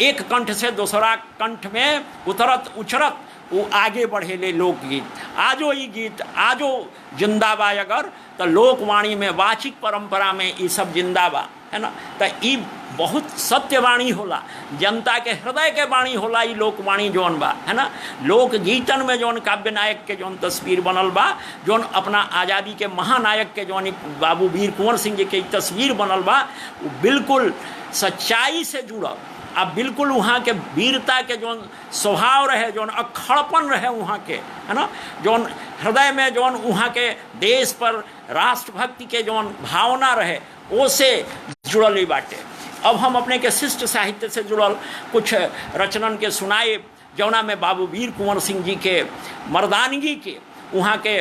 एक कंठ से दूसरा कंठ में उतरत उछरत वो आगे बढ़ेले लोकगीत। आजो ये गीत आजो जिंदाबा, अगर तो लोकवाणी में वाचिक परंपरा में ये सब जिंदाबा, है ना। तो ये बहुत सत्यवाणी होला, जनता के हृदय के वाणी होला ये लोकवाणी जौन बा, है ना। लोकगीतन में जौन काव्य नायक के जौन तस्वीर बनल बा, जौन अपना आज़ादी के महानायक के जौन बाबू वीर कुंवर सिंह जी के तस्वीर बनल बा, वो बिल्कुल सच्चाई से जुड़ल, अब बिल्कुल वहाँ के वीरता के जौन स्वभाव रहे, जौन अखड़पन रहे वहाँ के, है ना, जौन हृदय में जौन वहाँ के देश पर राष्ट्रभक्ति के जौन भावना रहे, ओसे जुड़ल ही बाटे। अब हम अपने के शिष्ट साहित्य से जुड़ल कुछ रचनन के सुनाए, जौना में बाबू वीर कुंवर सिंह जी के मर्दानगी के, वहाँ के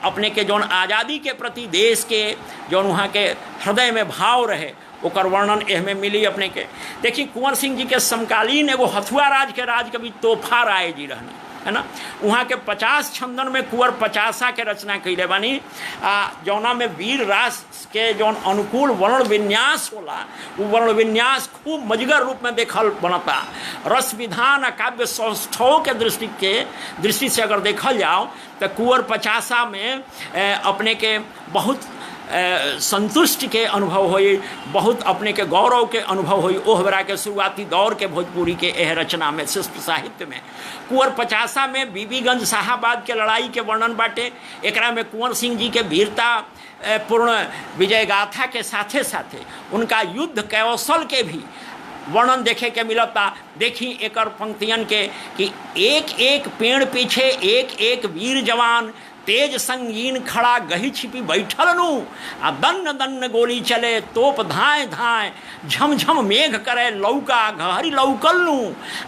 अपने के जौन आज़ादी के प्रति देश के जौन वहाँ के हृदय में भाव रहे, ओकर वर्णन एह में मिली अपने के। देखिए कुंवर सिंह जी के समकालीन एगो हथुआ राज के राज कवि तोहफा राय जी रहनी, है ना। वहाँ के 50 छंदन में कुंवर 50 के रचना कैले बानी। जौना में वीर रास के जौन अनुकूल वर्ण विन्यास होला वो वर्ण विन्यास खूब मजगर रूप में देखल बनता। रस विधान आ काव्य सौष्ठव के दृष्टि से अगर देखल जाओ तो कुंवर 50 में अपने के बहुत संतुष्टि के अनुभव हुई, बहुत अपने के गौरव के अनुभव हुई। ओह बेरा के शुरुआती दौर के भोजपुरी के एह रचना में शिष्ट साहित्य में कुंवर 50 में बीबीगंज शाहाबाद के लड़ाई के वर्णन बाटे। एकरा में कुंवर सिंह जी के वीरता पूर्ण विजय गाथा के साथे साथे उनका युद्ध कौशल के भी वर्णन देखे के मिलता। देखी एकर पंक्तियन के कि एक एक पेड़ पीछे एक एक वीर जवान, तेज संगीन खड़ा गही छिपी बैठल नु, आ दन्न दन्न गोली चले तोप धाए धाए, झमझम मेघ करे लौका घहरी लौकल नु,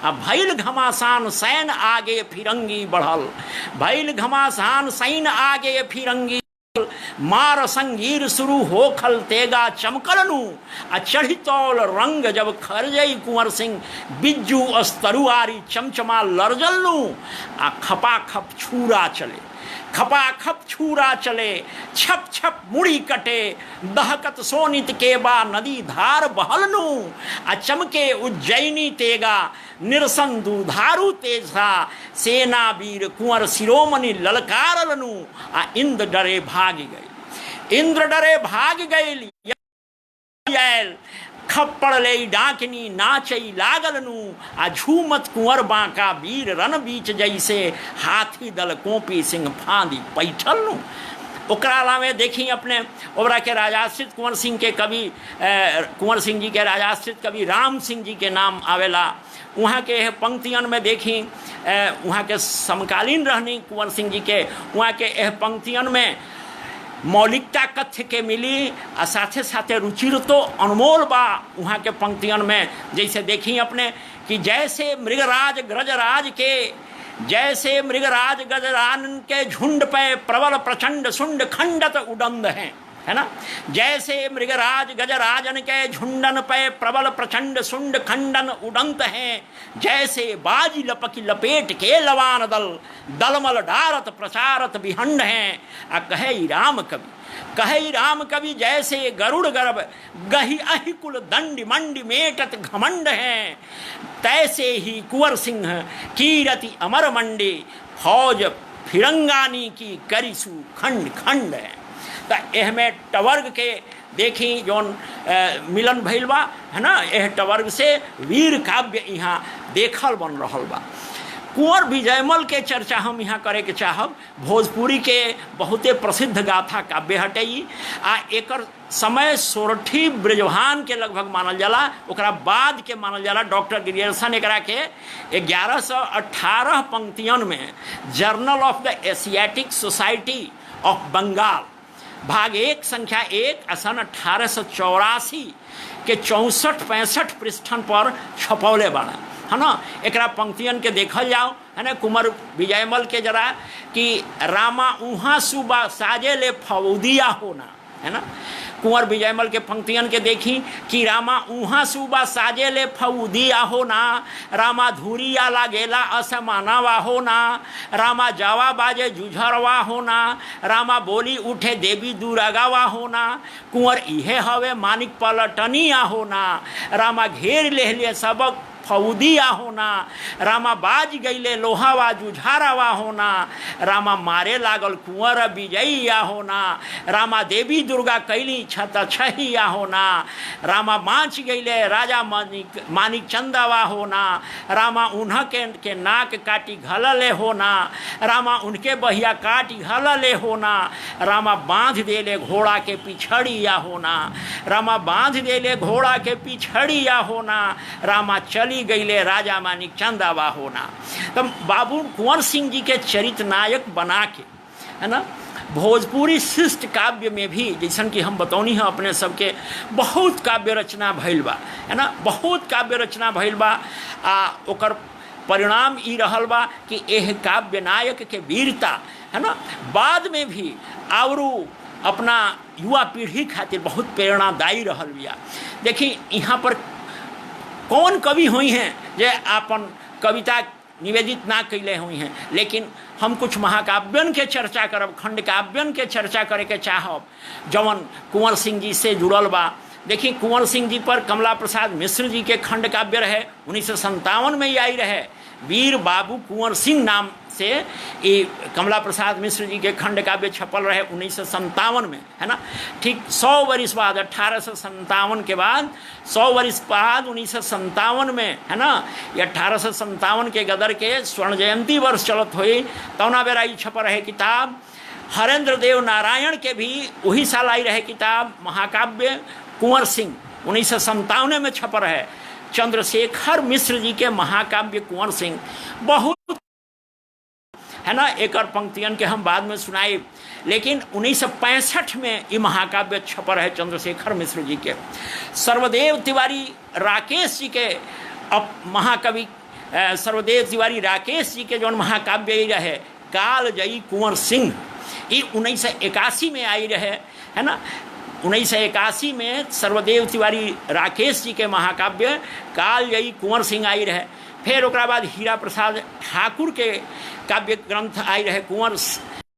आ भैल घमासान सैन आगे फिरंगी बढ़ल, भैल घमासान सैन आगे फिरंगी मार संगीर शुरू हो खल तेगा चमकलनु, आ चढ़ी तौल रंग जब खरजई कुंवर सिंह बिज्जू अस्तरुआरी चमचमा लरजलनु, आ खपा खप छूरा चले, खपा खप छूरा चले, छप छप मुड़ी कटे, दहकत सोनित के बा नदी धार बहलनु, आ चमके उज्जैनी तेगा निरसन दुधारू तेजा, सेना वीर कुंवर शिरोमणि ललकारलनु, आ इंद्र डरे भाग गए, इंद्र डरे भाग गए, खप्पड़ ले डाकनी नाचई लागलनु, आ झूमत कुंवर बांका वीर रन बीच जैसे, हाथी दल कोपी सिंह फांदी पैठलनु। ओकरा अलावे देखी अपने ओबरा के राजाश्रित कुंवर सिंह के कवि कुंवर सिंह जी के राजाश्रित कवि राम सिंह जी के नाम आवेला। वहाँ के पंक्तियन में देखी वहाँ के समकालीन रहनी कुंवर सिंह जी के, वहाँ के एह पंक्तियन में मौलिकता कथ्य के मिली, आ साथे साथे रुचिर तो अनमोल बा वहाँ के पंक्तियन में। जैसे देखी अपने कि जैसे मृगराज गजराज के, जैसे मृगराज गजरान के झुंड पे प्रबल प्रचंड सुंड खंडत उडंद हैं, है ना। जैसे मृगराज गजराजन के झुंडन पे प्रबल प्रचंड सुंड खंडन उडंत हैं, जैसे बाजी लपकी लपेट के लवान दल दलमल डारत प्रचारत विहंड हैं, आ कहे राम कवि, कहे राम कवि जैसे गरुड़ गर्भ गही अहि कुल दंड मंडी मेटत घमंड हैं, तैसे ही कुंवर सिंह कीरति अमर मंडी, फौज फिरंगानी की करिसु खंड खंड है। तो एह में टवर्ग के देखी जौन मिलन भइल बा, है ना। एह टवर्ग से वीर काव्य यहाँ देखल बन रहल बा। कुंवर विजयमल के चर्चा हम यहाँ करे के चाहब। भोजपुरी के बहुते प्रसिद्ध गाथा काव्य हटई, आ एकर समय सोरठी ब्रजभान के लगभग मानल जाला, ओकरा बाद के मानल जाला। डॉक्टर गिरियर्सन एकरा के 1118 पंक्तियन में Journal of the Asiatic Society of Bengal भाग 1 संख्या 1 सन 1884 के 64-65 पृष्ठन पर छपौले बाड़ा, है ना। एकरा पंक्तियन के देखल जाओ, है ना। कुंवर विजयमल के जरा कि रामा उहाँ सुबह साजे ले फौदिया होना, है ना। कुंवर विजयमल के पंक्तियन के देखी कि रामा उहाँ सुबह साजे ले फौदिया होना, रामा धूरिया लागेला असमानावा होना, रामा जावा बाजे जुझरवा होना, रामा बोली उठे देवी दुर्गावा होना, कुंवर इहे हवे मानिक पलटनिया होना, रामा घेर ले सबक फौदिया होना, रामा बाज गईले लोहावा जुझारावा होना, रामा मारे लागल कुंवर विजयिया होना, रामा देवी दुर्गा कैली छत छहिया होना, रामा बाँच गईले राजा मानिक चंदावा होना, रामा उन्ह के नाक काटी घलले होना, रामा उनके बहिया काटी घलले होना, रामा बांध देले घोड़ा के पिछड़िया होना, रामा बांध देले घोड़ा के पिछड़िया होना, रामा चली गईले राजा मानिक चंदावा होना। तो बाबू कुंवर सिंह जी के चरित्र नायक बना के, है ना, भोजपुरी शिष्ट काव्य में भी जैसन कि हम बतौनी है अपने सबके बहुत काव्य रचना भइल बा, है ना। बहुत काव्य रचना भइल बा, ओकर परिणाम ई रहल बा कि एह काव्य नायक के वीरता, है ना, बाद में भी आवरू अपना युवा पीढ़ी खातिर बहुत प्रेरणादायी रहल बिया। देखी यहाँ पर कौन कवि हुई हैं जे आपन कविता निवेदित ना कैले हुई हैं, लेकिन हम कुछ महाकाव्यन के चर्चा करब, खंड काव्यन के चर्चा करे के चाहब जवन कुंवर सिंह जी से जुड़ल बा। देखिए कुंवर सिंह जी पर कमला प्रसाद मिश्र जी के खंड काव्य रहे, 1957 में ही आई रहे। वीर बाबू कुंवर सिंह नाम से ये कमला प्रसाद मिश्र जी के खंड काव्य छपल रहे 1957 में, है ना। ठीक 100 वर्ष बाद 1857 के बाद 100 वर्ष बाद 1957 में, है ना, ये 1857 के गदर के स्वर्ण जयंती वर्ष चलत हुई तौना बेरा ई छपल रहे किताब। हरेंद्र देव नारायण के भी वही साल आई रहे किताब महाकाव्य कुंवर सिंह, 1957 में छपल है। चंद्रशेखर मिश्र जी के महाकाव्य कुंवर सिंह बहुत, है ना, एक और पंक्तियन के हम बाद में सुनाए, लेकिन 1965 में ये महाकाव्य छपर है चंद्रशेखर मिश्र जी के। सर्वदेव तिवारी राकेश जी के अब महाकवि सर्वदेव तिवारी राकेश जी के जो महाकाव्य रहे काल जयी कुंवर सिंह, ये 1981 में आई रहे, है ना। 1981 में सर्वदेव तिवारी राकेश जी के महाकाव्य कालजयी कुंवर सिंह आई रहे। फिर ओकरा बाद हीरा प्रसाद ठाकुर के काव्य ग्रंथ आई रहे कुंवर।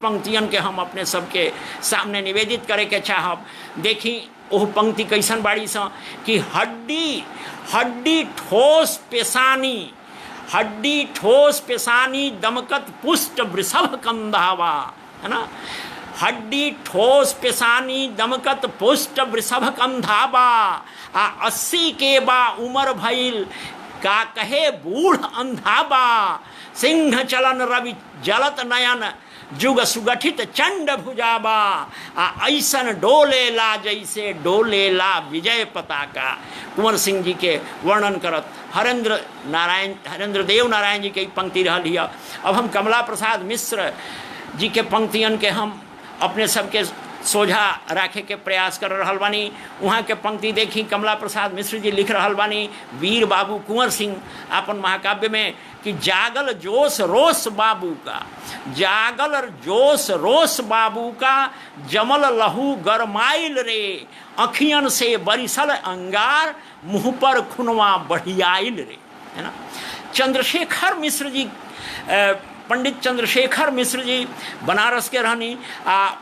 पंक्तियन के हम अपने सबके सामने निवेदित करे के चाहब। देखी ओह पंक्ति कैसन बाड़ी सा कि हड्डी हड्डी ठोस पेशानी, हड्डी ठोस पेशानी दमकत पुष्ट वृषभ कंधावा, है ना। हड्डी ठोस पेशानी दमकत पुष्ट वृषभ कंधाबा, 80 के बा उमर भइल का कहे बूढ़ अंधाबा, सिंह चलन रवि जलत नयन जुग सुगठित चंड भुजाबा, ऐसन डोले ला जैसे डोले ला विजय पताका। कुंवर सिंह जी के वर्णन करत हरेंद्र देव नारायण जी के पंक्ति रहल हिया। अब हम कमला प्रसाद मिश्र जी के पंक्तियन के हम अपने सबके सोझा राखे के प्रयास कर रहल बानी। वहाँ के पंक्ति देखी कमला प्रसाद मिश्र जी लिख रहल बानी वीर बाबू कुंवर सिंह अपन महाकाव्य में कि जागल जोश रोश बाबू का, जागल जोश रोश बाबू का, जमल लहू गरमाइल रे, अखियन से बरिसल अंगार, मुँह पर खुनवा बढ़ियाइल रे, है ना। चंद्रशेखर मिश्र जी पंडित चंद्रशेखर मिश्र जी बनारस के रहनी।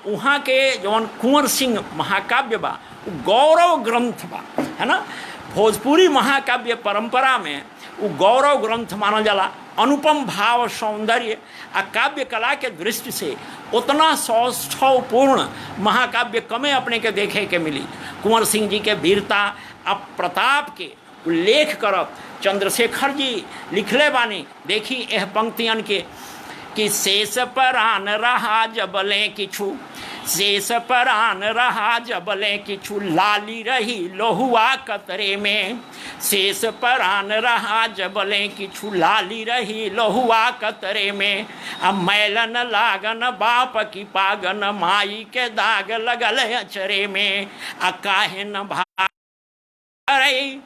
वहाँ के जौन कुंवर सिंह महाकाव्य बा गौरव ग्रंथ बा, है ना। भोजपुरी महाकाव्य परंपरा में वो गौरव ग्रंथ मानल जाला। अनुपम भाव सौंदर्य आ काव्य कला के दृष्टि से उतना सौष्ठवपूर्ण महाकाव्य कमे अपने के देखे के मिली। कुंवर सिंह जी के वीरता आ प्रताप के उल्लेख करब चंद्रशेखर जी लिखले बानी। देखी यह पंक्तियन के कि शेष परान रहा जबले किछु, शेष परान रहा जबले किछु, लाली रही लोहुआ कतरे में, शेष परान रहा जबले किछु, लाली रही लोहुआ कतरे में, अब मैलन लागन बाप की पागन, माई के दाग लगल अचरे में, काहे न भाई करे,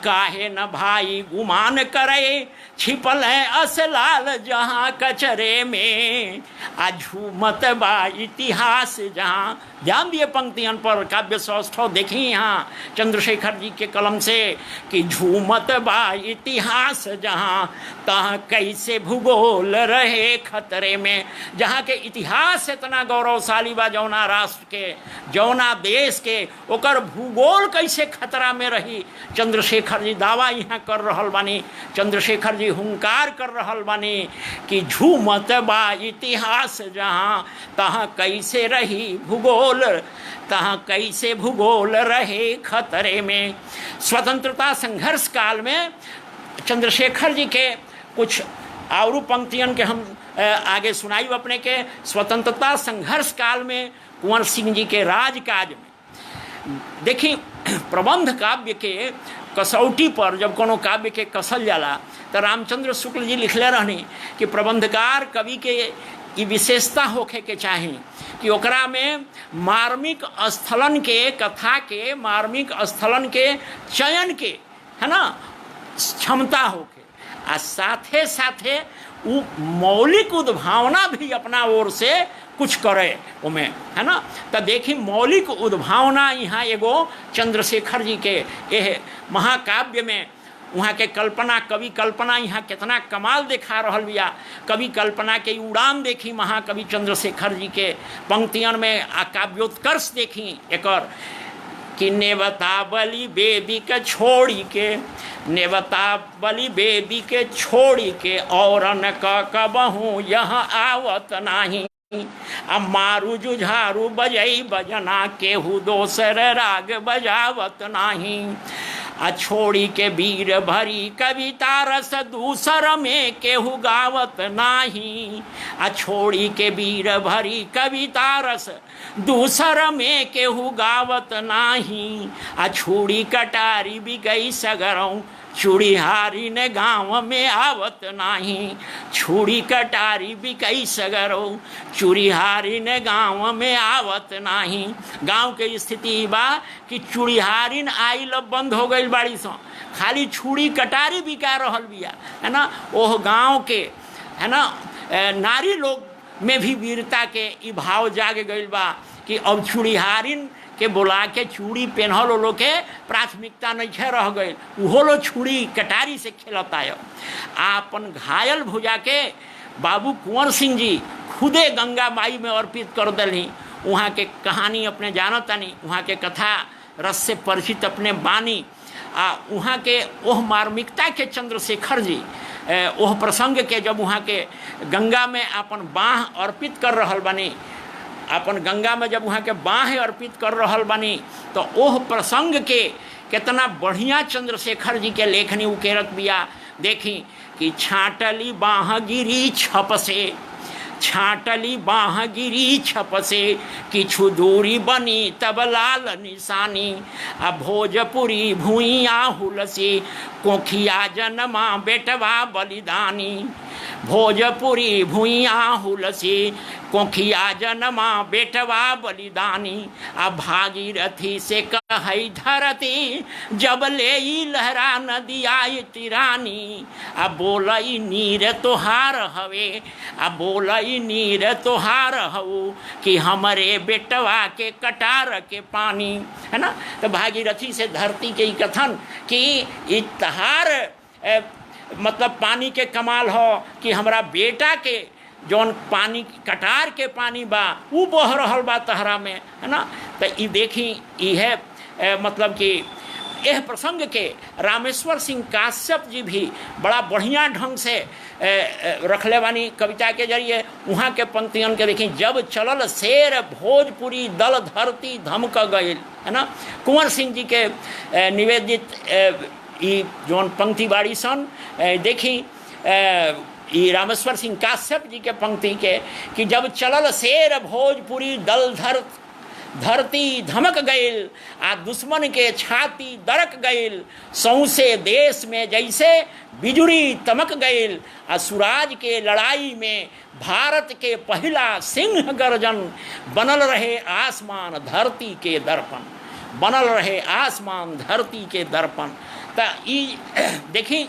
काहे न भाई गुमान करे, छिपल है असलाल जहाँ कचरे में, झूमत बा इतिहास जहाँ। ध्यान दिए पंक्तियन पर, काव्य सौष्ठव देखी यहाँ चंद्रशेखर जी के कलम से कि झूमत बा इतिहास जहाँ, तहाँ कैसे भूगोल रहे खतरे में। जहाँ के इतिहास इतना गौरवशाली बा जौना राष्ट्र के, जौना देश के, ओकर भूगोल कैसे खतरा में रही, चंद्रशेखर जी दावा यहाँ कर रहल बानी। चंद्रशेखर जी हुंकार कर रहल बानी कि झूमत बा इतिहास जहाँ, तहाँ कैसे रही भूगोल, तहाँ कैसे भूगोल रहे खतरे में। स्वतंत्रता संघर्ष काल में चंद्रशेखर जी के कुछ और पंक्तियन के हम आगे सुनाई अपने के। स्वतंत्रता संघर्ष काल में कुंवर सिंह जी के राजकाज में देखी प्रबंध काव्य के कसौटी पर जब कोनो काव्य के कसल जाला तो रामचंद्र शुक्ल जी लिखले रहनी कि प्रबंधकार कवि के ये विशेषता होखे के चाही कि ओकरा में मार्मिक स्थलन के, कथा के मार्मिक स्थलन के चयन के, है ना, क्षमता होके, आ साथे साथे वो मौलिक उद्भावना भी अपना ओर से कुछ करे उमें, है ना। तो देखी मौलिक उद्भावना यहाँ एगो चंद्रशेखर जी के यह महाकाव्य में वहाँ के कल्पना, कवि कल्पना यहाँ कितना कमाल दिखा रहल बिया। कवि कल्पना के उड़ान देखी महाकवि चंद्रशेखर जी के पंक्तियन में, आ काव्योत्कर्ष देखी एकर कि नेवता बलि बेदी के छोड़ी के, नेवता बलि बेदी के छोड़ी के, औरन कबहू यहाँ आवत नाही, आ मारू जुझारू बजई बजना, केहू दोसर राग बजावत नाही, आ छोड़ी के वीर भरी कविता रस दूसर में केहू गावत नाही, आ छोड़ी के वीर भरी कविता रस दूसर में केहू गावत नाही, आ छुड़ी कटारी बिगई सगरों चूड़ीहारी ने गाँव में आवत नाही, छुड़ी कटारी बिकई सगरों चूड़ीहारी ने गाँव में आवत नाही। गाँव के स्थिति बा कि चूड़ीहारिन आइल बंद हो गई बाड़ी सो, खाली छुड़ी कटारी बिका रहल बिया, है ना। ओह गाँव के, है ना, नारी लोग में भी वीरता के ई भाव जाग गई बा कि अब चूड़ीहारिन के बोला के चूड़ी पहनल वो लोग के प्राथमिकता नहीं रह गई, वो लोग छुड़ी कटारी से खेलता है। आपन घायल भुजा के बाबू कुंवर सिंह जी खुदे गंगा माई में अर्पित कर दली। वहाँ के कहानी अपने जानतानी, वहाँ के कथा रस से परिचित अपने बानी। वहाँ के ओह मार्मिकता के चंद्रशेखर जी ओह प्रसंग के जब वहाँ के गंगा में अपन बाह अर्पित कर रहल बानी, अपन गंगा में जब वहाँ के बाह अर्पित कर रहल बानी, तो ओह प्रसंग के कितना बढ़िया चंद्रशेखर जी के लेखनी उकेरत बिया। देखी कि छाटली बाह गिरी छप से, छाटली बाह गिरी छप से, किछु दूरी बनी तब लाल निशानी, आ भोजपुरी भूइया हुलसी कोखिया जनमा बेटवा बलिदानी, भोजपुरी भूइया हुलसी कोखिया जनमा बेटवा बलिदानी, आ भागीरथी से कहई धरती जब ले लहरा नदिया तिरानी, आ बोलई नीर तोहार हवे, आ बोलई नीर तोहार हऊ कि हमरे बेटवा के कटार के पानी, है ना। तो भागीरथी से धरती के कथन कि इतहार मतलब पानी के कमाल हो कि हमरा बेटा के जौन पानी कटार के पानी बा वो बह रहल बा तहरा में, है ना। तो ये देखी यह मतलब कि यह प्रसंग के रामेश्वर सिंह काश्यप जी भी बड़ा बढ़िया ढंग से रखले बानी कविता के जरिए। वहाँ के पंक्तियन के देखी, जब चलल शेर भोजपुरी दल धरती धमक गईल, है ना। कुंवर सिंह जी के निवेदित ई जौन पंक्ति बाड़ी सन, देखी ई रामेश्वर सिंह काश्यप जी के पंक्ति के कि जब चलल शेर भोजपुरी दल धरती धमक गईल, आ दुश्मन के छाती दरक गईल, सौंसे देश में जैसे बिजुरी तमक गईल, आ सुराज के लड़ाई में भारत के पहला सिंह गर्जन, बनल रहे आसमान धरती के दर्पण, बनल रहे आसमान धरती के दर्पण। तो ई देखी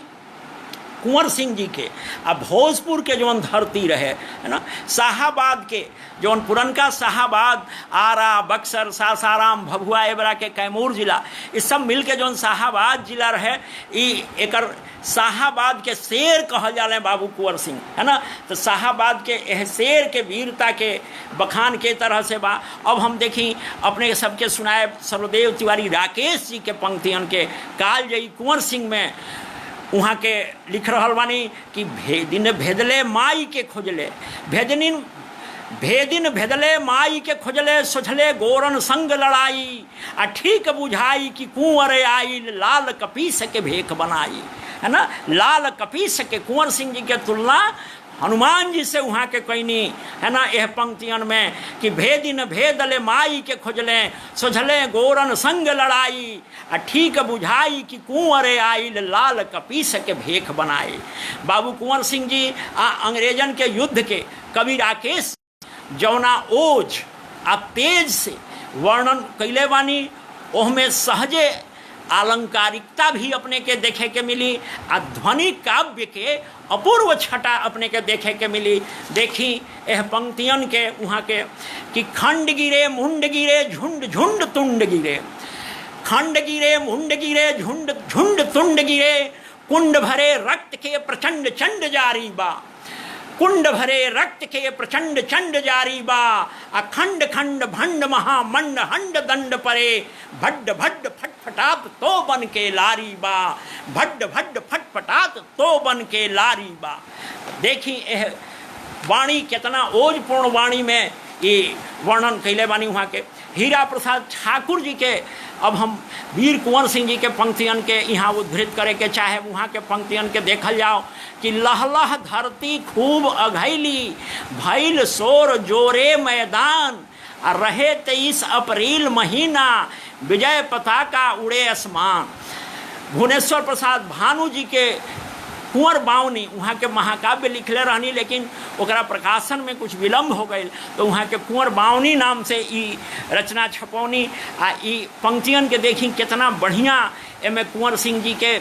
कुंवर सिंह जी के आ भोजपुर के जौन धरती रहे, है ना, शाहाबाद के जौन पुरनका शाहाबाद, आरा, बक्सर, सासाराम, भभुआ एबरा के कैमूर जिला, इस सब मिल के जौन शाहाबाद जिला रहे, ई एकर शाहाबाद के शेर कहल जाले बाबू कुंवर सिंह, है ना। तो शाहाबाद के एह शेर के वीरता के बखान के तरह से बा। अब हम देखी अपने सबके सुनाए सर्वदेव तिवारी राकेश जी के पंक्तियन के कालजयी कुंवर सिंह में वहाँ के लिख रहल बानी कि भेदिन भेदले माई के खोजले, भेदिन भेदले माई के खोजले, सोझले गोरन संग लड़ाई, आ ठीक बुझाई कि कुंवर आई लाल कपीस के भेख बनाई, है ना। लाल कपीस के कुंवर सिंह जी के तुलना हनुमान जी से वहाँ के कैनी, है ना। यह पंक्तियन में कि भेदिन भेदले माई के खोजले, सोझले गोरन संग लड़ाई, आ ठीक बुझाई कि कुंवर आइल लाल कपीस के भेख बनाए। बाबू कुंवर सिंह जी आ अंग्रेजन के युद्ध के कवि राकेश जौना ओज आ तेज से वर्णन कैले बानी, ओहमे सहजे आलंकारिकता भी अपने के देखे के मिली आ ध्वनि काव्य के अपूर्व छटा अपने के देखे के मिली। देखी यह पंक्तियन के वहाँ के कि खंड गिरे मुंड गिरे झुंड झुंड तुंड गिरे, खंड गिरे मुंड गिरे झुंड झुंड तुंड गिरे, कुंड भरे रक्त के प्रचंड चंड जारी बा, कुंड भरे रक्त के प्रचंड चंड जारी बा, अखंड खंड भंड महामंड हंड दंड परे, भड्ड भड्ड फटफटात तो बन के लारी बा, भड्ड भड्ड फटफटात तो बन के लारी बा। देखी यह वाणी कितना ओजपूर्ण वाणी में ये वर्णन कैले बानी वहाँ के हीरा प्रसाद ठाकुर जी के। अब हम वीर कुंवर सिंह जी के पंक्तियन के यहाँ उद्धृत करे के चाहे वहाँ के पंक्तियन के देखल जाओ कि लहलह धरती खूब अघैली, भैल शोर जोरे मैदान, रहे 23 अप्रैल महीना, विजय पताका उड़े आसमान। भुवनेश्वर प्रसाद भानु जी के कुंवर बावनी वहाँ के महाकाव्य लिखले रहनी, लेकिन ओकरा प्रकाशन में कुछ विलम्ब हो गई, तो वहाँ के कुंवर बावनी नाम से ई रचना छपौनी। आ ई पंक्तियन के देखी कितना बढ़िया एमे कुंवर सिंह जी के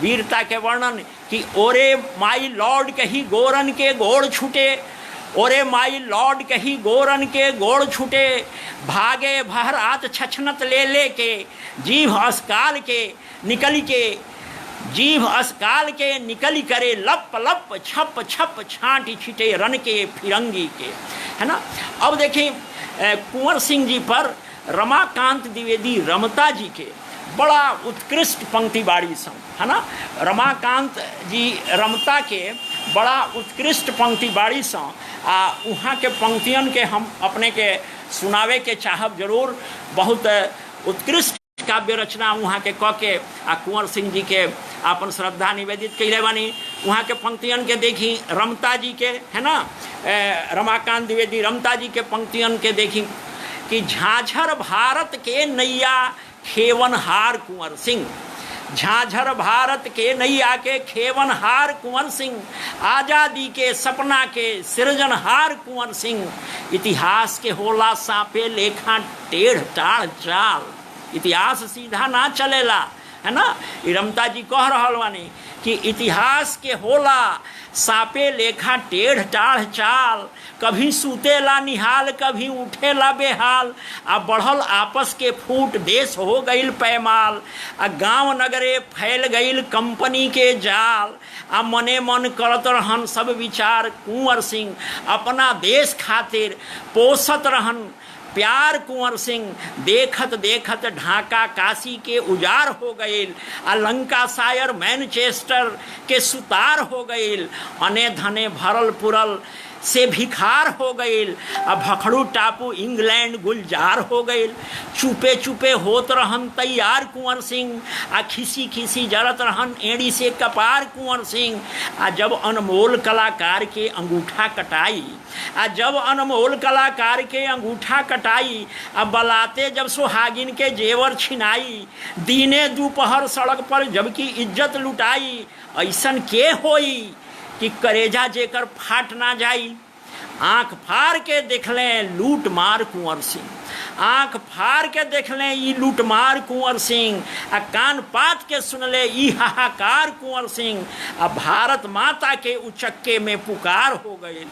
वीरता के वर्णन कि ओरे माई लॉर्ड कही गोरन के गोड़ छूटे, ओरे माई लॉर्ड कही गोरन के गोड़ छूटे, भागे भहरात छछनत ले ले के, जीभ अस्काल के निकल के, जीभ अस्काल के निकली करे, लप लप छप छप छाँटी छिटे रन के फिरंगी के, है ना। अब देखिए कुंवर सिंह जी पर रमाकांत द्विवेदी रमता जी के बड़ा उत्कृष्ट पंक्ति बाड़ी सन, है ना। रमाकांत जी रमता के बड़ा उत्कृष्ट पंक्ति बाड़ी सन। वहाँ के पंक्तियन के हम अपने के सुनावे के चाहब जरूर। बहुत उत्कृष्ट काव्य रचना वहाँ के क के कुंवर सिंह जी के अपन श्रद्धा निवेदित कैले बानी। वहाँ के पंक्तियन के देखी रमता जी के, है ना, रमाकांत द्विवेदी रमता जी के पंक्तियन के देखी कि झाझर भारत के नैया खेवनहार कुंवर सिंह, झाझर भारत के नैया के खेवनहार कुंवर सिंह, आज़ादी के सपना के सृजनहार कुंवर सिंह, इतिहास के होला सांपे लेखा टेढ़ टाढ़ चाल, इतिहास सीधा ना चलेला, है ना। रमता जी कह रहल बानी कि इतिहास के होला सांपे लेखा टेढ़ टाढ़ चाल, कभी सूतेला निहाल कभी उठेला बेहाल, आ बढ़ल आपस के फूट देश हो गईल पैमाल, आ गांव नगरे फैल गईल कंपनी के जाल, आ मने मन करत रहन सब विचार कुंवर सिंह, अपना देश खातिर पोसत रहन प्यार कुंवर सिंह, देखत देखत ढाका काशी के उजाड़ हो गईल, आ लंका शायर मैनचेस्टर के सुतार हो गईल, अने धने भरल पुरल से भिखार हो गईल, आ भखड़ू टापू इंग्लैंड गुलजार हो गईल, चुपे चुपे होत रहन तैयार कुंवर सिंह, आ खिसी खिसी जरत रहन एड़ी से कपार कुंवर सिंह, आ जब अनमोल कलाकार के अंगूठा कटाई, आ जब अनमोल कलाकार के अंगूठा कटाई, अब बलाते जब सुहागिन के जेवर छिनाई, दीने दोपहर सड़क पर जबकि इज्जत लुटाई, ऐसन के होई कि करेजा जेकर फाट ना जाई। आँख फाड़ के देख लें लूट मार कुंवर सिंह, आँख फाड़ के देख लें ई लूट मार कुंवर सिंह, आ कान पात के सुन ले ई हाहाकार कुंवर सिंह, आ भारत माता के उचक्के में पुकार हो गई,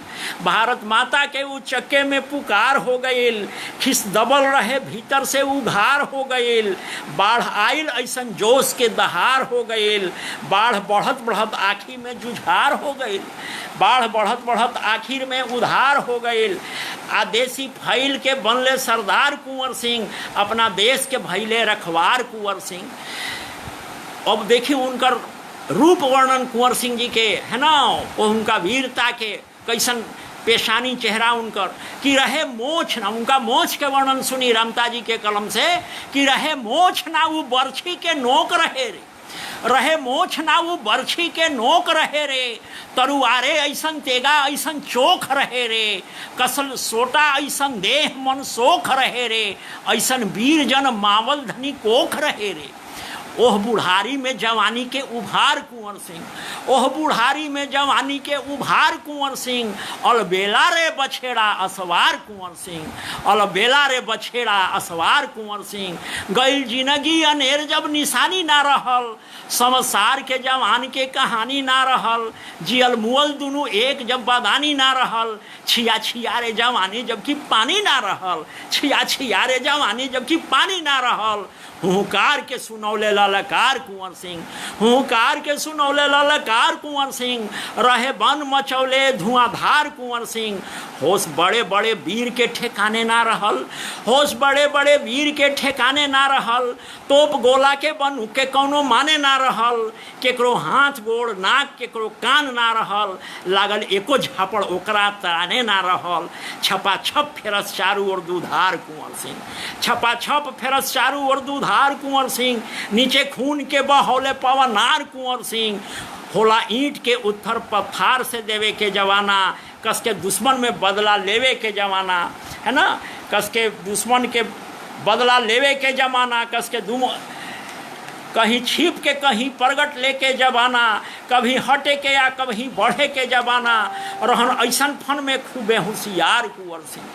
भारत माता के उचक्के में पुकार हो गई, खिस दबल रहे भीतर से उघार हो गई, बाढ़ आइल ऐसन जोश के दहार हो गई, बाढ़ बढ़त बढ़त आखिर में जुझार हो गई, बाढ़ बढ़त बढ़त आखिर में उधार हो गई, आदेशी फैल के बनले सरदार कुंवर सिंह, अपना देश के भैले रखवार कुंवर सिंह। अब देखिए उनकर रूप वर्णन कुंवर सिंह जी के, है ना, वो उनका वीरता के कैसन पेशानी चेहरा उनकर, कि रहे मोछ ना, उनका मोछ के वर्णन सुनी रमता जी के कलम से कि रहे मोछ ना वो बरछी के नोक रहे रे, रहे मोछ ना वो बरछी के नोक रहे रे, तरुआरे ऐसन तेगा ऐसन चोख रहे रे, कसल सोटा ऐसन देह मन सोख रहे रे, ऐसन वीर जन मावल धनी कोख रहे रे। ओह बुढ़ारी में जवानी के उभार कुंवर सिंह, ओह बुढ़ारी में जवानी के उभार कुंवर सिंह, अलबेला रे बछेड़ा असवार कुंवर सिंह, अलबेला रे बछेड़ा असवार कुंवर सिंह। गइल जिंदगी अनेर जब निशानी ना रहल, समसार के जवान के कहानी ना रहल, जियल मुअल दुनू एक जब बदानी ना रहल, छिया छिया रे जवानी जबकि पानी ना रहल, छिया छिया रे जवानी जबकि पानी ना रहल। हुंकार के सुनौले ललकार कुंवर सिंह, हुंकार के सुनौले ललकार कुंवर सिंह, रहे बन मचौले धुआंधार कुंवर सिंह। होश बड़े बड़े वीर के ठिकाने ना रहल, होश बड़े बड़े वीर के ठिकाने ना रहल, तोप गोला के बंदूक के कौनो माने ना रहल, केकरो हाथ गोड़ नाक केकरो कान ना रहल, लागल एको झापड़ ओकरा ताने ना रहल। छपा छप फेरस चारू और दूधार कुंवर सिंह, छपा छप फेरस चारू और दूधार कुंवर सिंह, नीचे खून के बहौले पवनार कुंवर सिंह। होला ईंट के उत्थर पत्थर से देवे के जवाना, कस के दुश्मन में बदला लेवे के जमाना, है ना, कस के दुश्मन के बदला लेवे के जमाना, कस के कहीं छिप के कहीं प्रगट लेके जबाना, कभी हटे के या कभी बढ़े के जबाना। रहन ऐसन फन में खूबे होशियार कुंवर सिंह,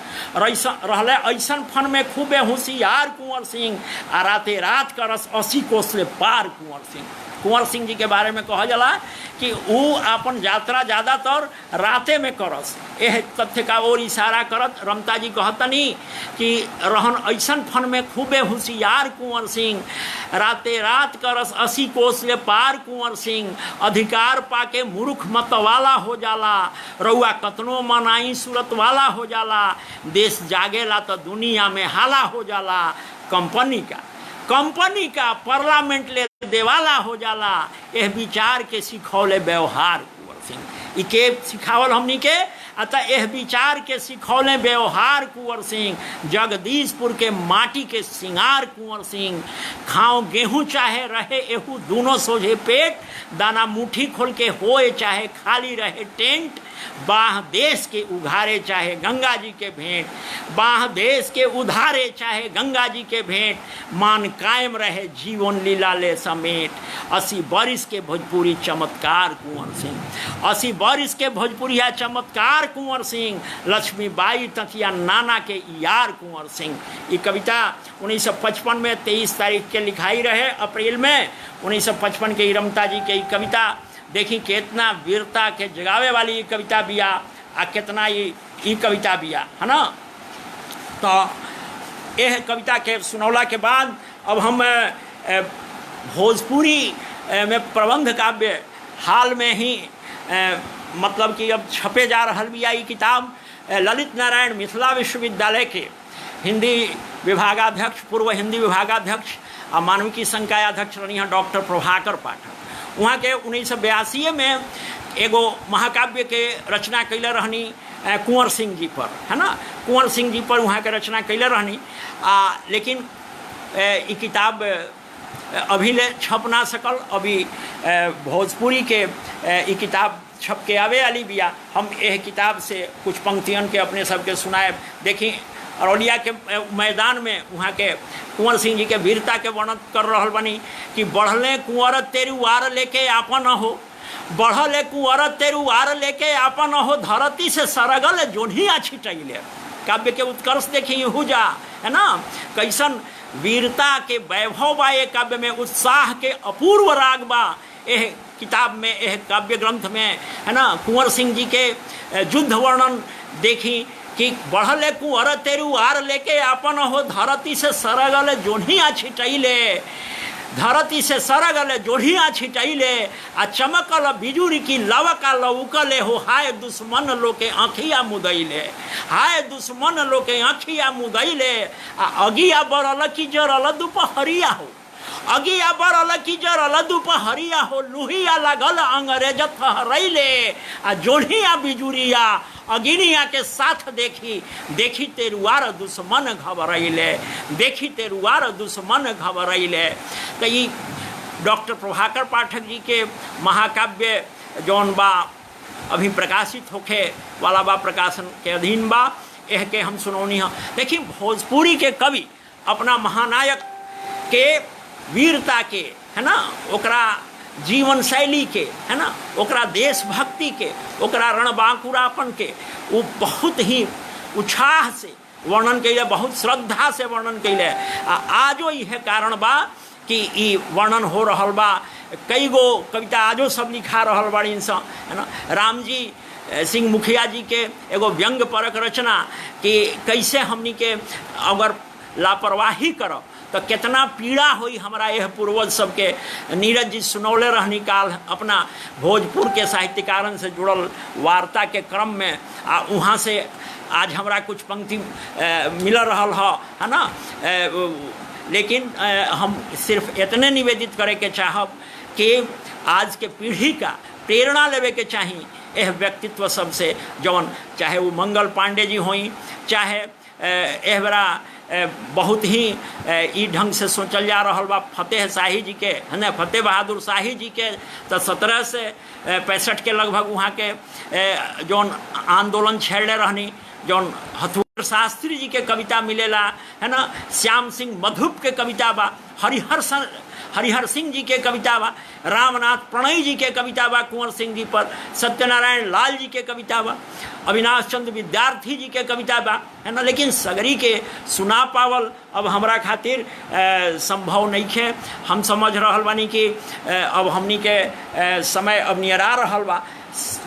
रहले ऐसन फन में खूबे होशियार कुंवर सिंह, आ राते रात करस 80 कोस ले पार कुंवर सिंह। कुंवर सिंह जी के बारे में कहा जाला कि वो अपन यात्रा ज़्यादातर राते में करस। यह तथ्य का और इशारा करत रमता जी कहतनी कि रहन ऐसन फन में खूबे होशियार कुंवर सिंह, राते रात करस 80 कोस ले पार कुंवर सिंह। अधिकार पाके मूर्ख मतवाला हो जाला, रउआ कतनो मनाई सूरत वाला हो जाला, देश जागेला तो दुनिया में हाला हो जाला। कंपनी का पार्लियामेंट ले देवाला हो जाला, यह विचार के सिखौले व्यवहार कुंवर सिंह। इके सिखावल हमनी के, अतः यह विचार के सिखौले व्यवहार कुंवर सिंह। जगदीशपुर के माटी के सिंगार कुंवर सिंह, खाओ गेहूं चाहे रहे एहू दोनों सोझे पेट, दाना मुट्ठी खोल के होए चाहे खाली रहे टेंट। बाह देश के उघारे चाहे गंगा जी के भेंट, बाह देश के उधारे चाहे गंगा जी के भेंट, मान कायम रहे जीवन लीला ले समेट। 80 बरिस के भोजपुरी चमत्कार कुंवर सिंह, 80 बरिस के भोजपुरिया चमत्कार कुंवर सिंह। लक्ष्मीबाई तथिया नाना के यार कुंवर सिंह। ये कविता 1955 में 23 तारीख के लिखाई रहे अप्रैल में 1955 के रमता जी के कविता। देखी कितना वीरता के जगावे वाली कविता बिया, आ कितना ये कविता बिया, है ना। तो यह कविता के सुनौला के बाद अब हम भोजपुरी में प्रबंध काव्य हाल में ही मतलब कि अब छपे जा रहल बिया। ये किताब ललित नारायण मिथिला विश्वविद्यालय के हिंदी विभागाध्यक्ष, पूर्व हिंदी विभागाध्यक्ष और मानविकी संकाय अध्यक्ष रही हैं डॉक्टर प्रभाकर पाठक। वहाँ के 1982 में एगो महाकाव्य के रचना कैले रहनी कुंवर सिंह जी पर, है ना, कुंवर सिंह जी पर वहाँ के रचना कैले रहनी। लेकिन ये किताब अभी ले छप ना सकल। अभी भोजपुरी के ये किताब छप के आवे वाली बिया। हम यह किताब से कुछ पंक्तियों के अपने सबके सुनाए। देखी अरौलिया के मैदान में वहाँ के कुंवर सिंह जी के वीरता के वर्णन कर रहल बनी कि बढ़ले कुंवर तेरुआर लेके आपन हो, बढ़ले कुंवर तेरुआर लेके आपन हो, धरती से सरगल जोनिया छिटैले। काव्य के उत्कर्ष देखी हुजा, है ना, कैसन वीरता के वैभव बा ये काव्य में, उत्साह के अपूर्व राग बा यह किताब में, यह काव्य ग्रंथ में, है ना। कुंवर सिंह जी के युद्ध वर्णन देखी कि बढ़ले कुंवर तेरुआर लेके आपन हो, धरती से सरगल जोनिया छिटैले, धरती से सरगल जोनिया छिटैले, आ चमकल बिजुरी की लवका लौकले हो, हाय दुश्मन लोके आँखिया मुदैले, हाय दुश्मन लोके आँखिया मुदैले। आ अगिया बरल की जरल दुपहरिया हो, अगिया बरल की जरल दुपहरिया हो, लुहिया लगल अंग्रेज थहरैले। आ जोनिया बिजुरिया अगिनिया के साथ देखी, देखी तेरुआर दुश्मन घबरैले, देखी तेरुआर दुश्मन घबरैले। तो ये डॉक्टर प्रभाकर पाठक जी के महाकाव्य जौन बा अभी प्रकाशित होखे वाला बा, प्रकाशन के अधीन बा, यह के हम सुनौनी है। देखिए भोजपुरी के कवि अपना महानायक के वीरता के है ना, ओकरा जीवन शैली के, है ना, ओकरा देशभक्ति के, ओकरा रणबांकुरापन के वो बहुत ही उत्साह से वर्णन कैले, बहुत श्रद्धा से वर्णन कैले। आजो यह कारण बा कि ई वर्णन हो रहल बा। कई गो कविता आजो सब लिखा रहल बाड़ी सन, है ना। रामजी सिंह मुखिया जी के एगो व्यंग परक रचना कि कैसे हमनी के अगर लापरवाही करब तो कितना पीड़ा हुई हमारा यह पूर्वज सबके। नीरज जी सुनौले रहनी काल अपना भोजपुर के साहित्यकारन से जुड़ल वार्ता के क्रम में, वहाँ से आज हमरा कुछ पंक्ति मिल रहल है ना। लेकिन हम सिर्फ इतने निवेदित करे के चाहब कि आज के पीढ़ी का प्रेरणा लेवे के चाहिए यह व्यक्तित्व सबसे, जौन चाहे वो मंगल पांडे जी होई, चाहे एह बरा बहुत ही ई ढंग से सोचल जा रहा बा फतेह शाही जी के, है ना, फतेह बहादुर शाही जी के तो 17 से 65 के लगभग वहाँ के जौन आंदोलन छेड़े रहनी, जौन हथुआर शास्त्री जी के कविता मिलेला, है ना, श्याम सिंह मधुप के कविता बा, हरिहर सिंह जी के कविता बा, रामनाथ प्रणय जी के कविता बा कुंवर सिंह जी पर, सत्यनारायण लाल जी के कविता बा, अविनाश चंद्र विद्यार्थी जी के कविता बा, है ना। लेकिन सगरी के सुना पावल अब हमरा खातिर संभव नहीं है। हम समझ रहल बानी कि अब हमनी के समय अब नियरा रहल बा।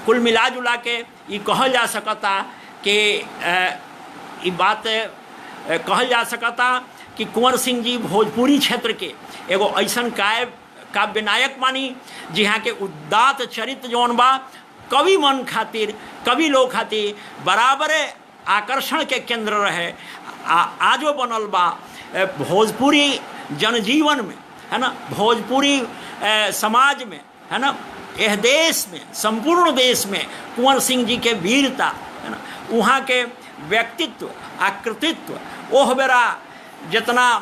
कुल मिला जुला के ये कहल जा सकता कि ये बात कहल जा सकता कि कुंवर सिंह जी भोजपुरी क्षेत्र के एगो ऐसन काव्य नायक मानी जहाँ के उदात्त चरित्र जौन बा कवि मन खातिर, कवि लोग खातिर बराबरे आकर्षण के केंद्र रहे। आजो बनल बा भोजपुरी जनजीवन में, है ना, भोजपुरी समाज में, है ना, यह देश में, संपूर्ण देश में कुंवर सिंह जी के वीरता, है ना, वहाँ के व्यक्तित्व आकृतित्व ओह बेरा जितना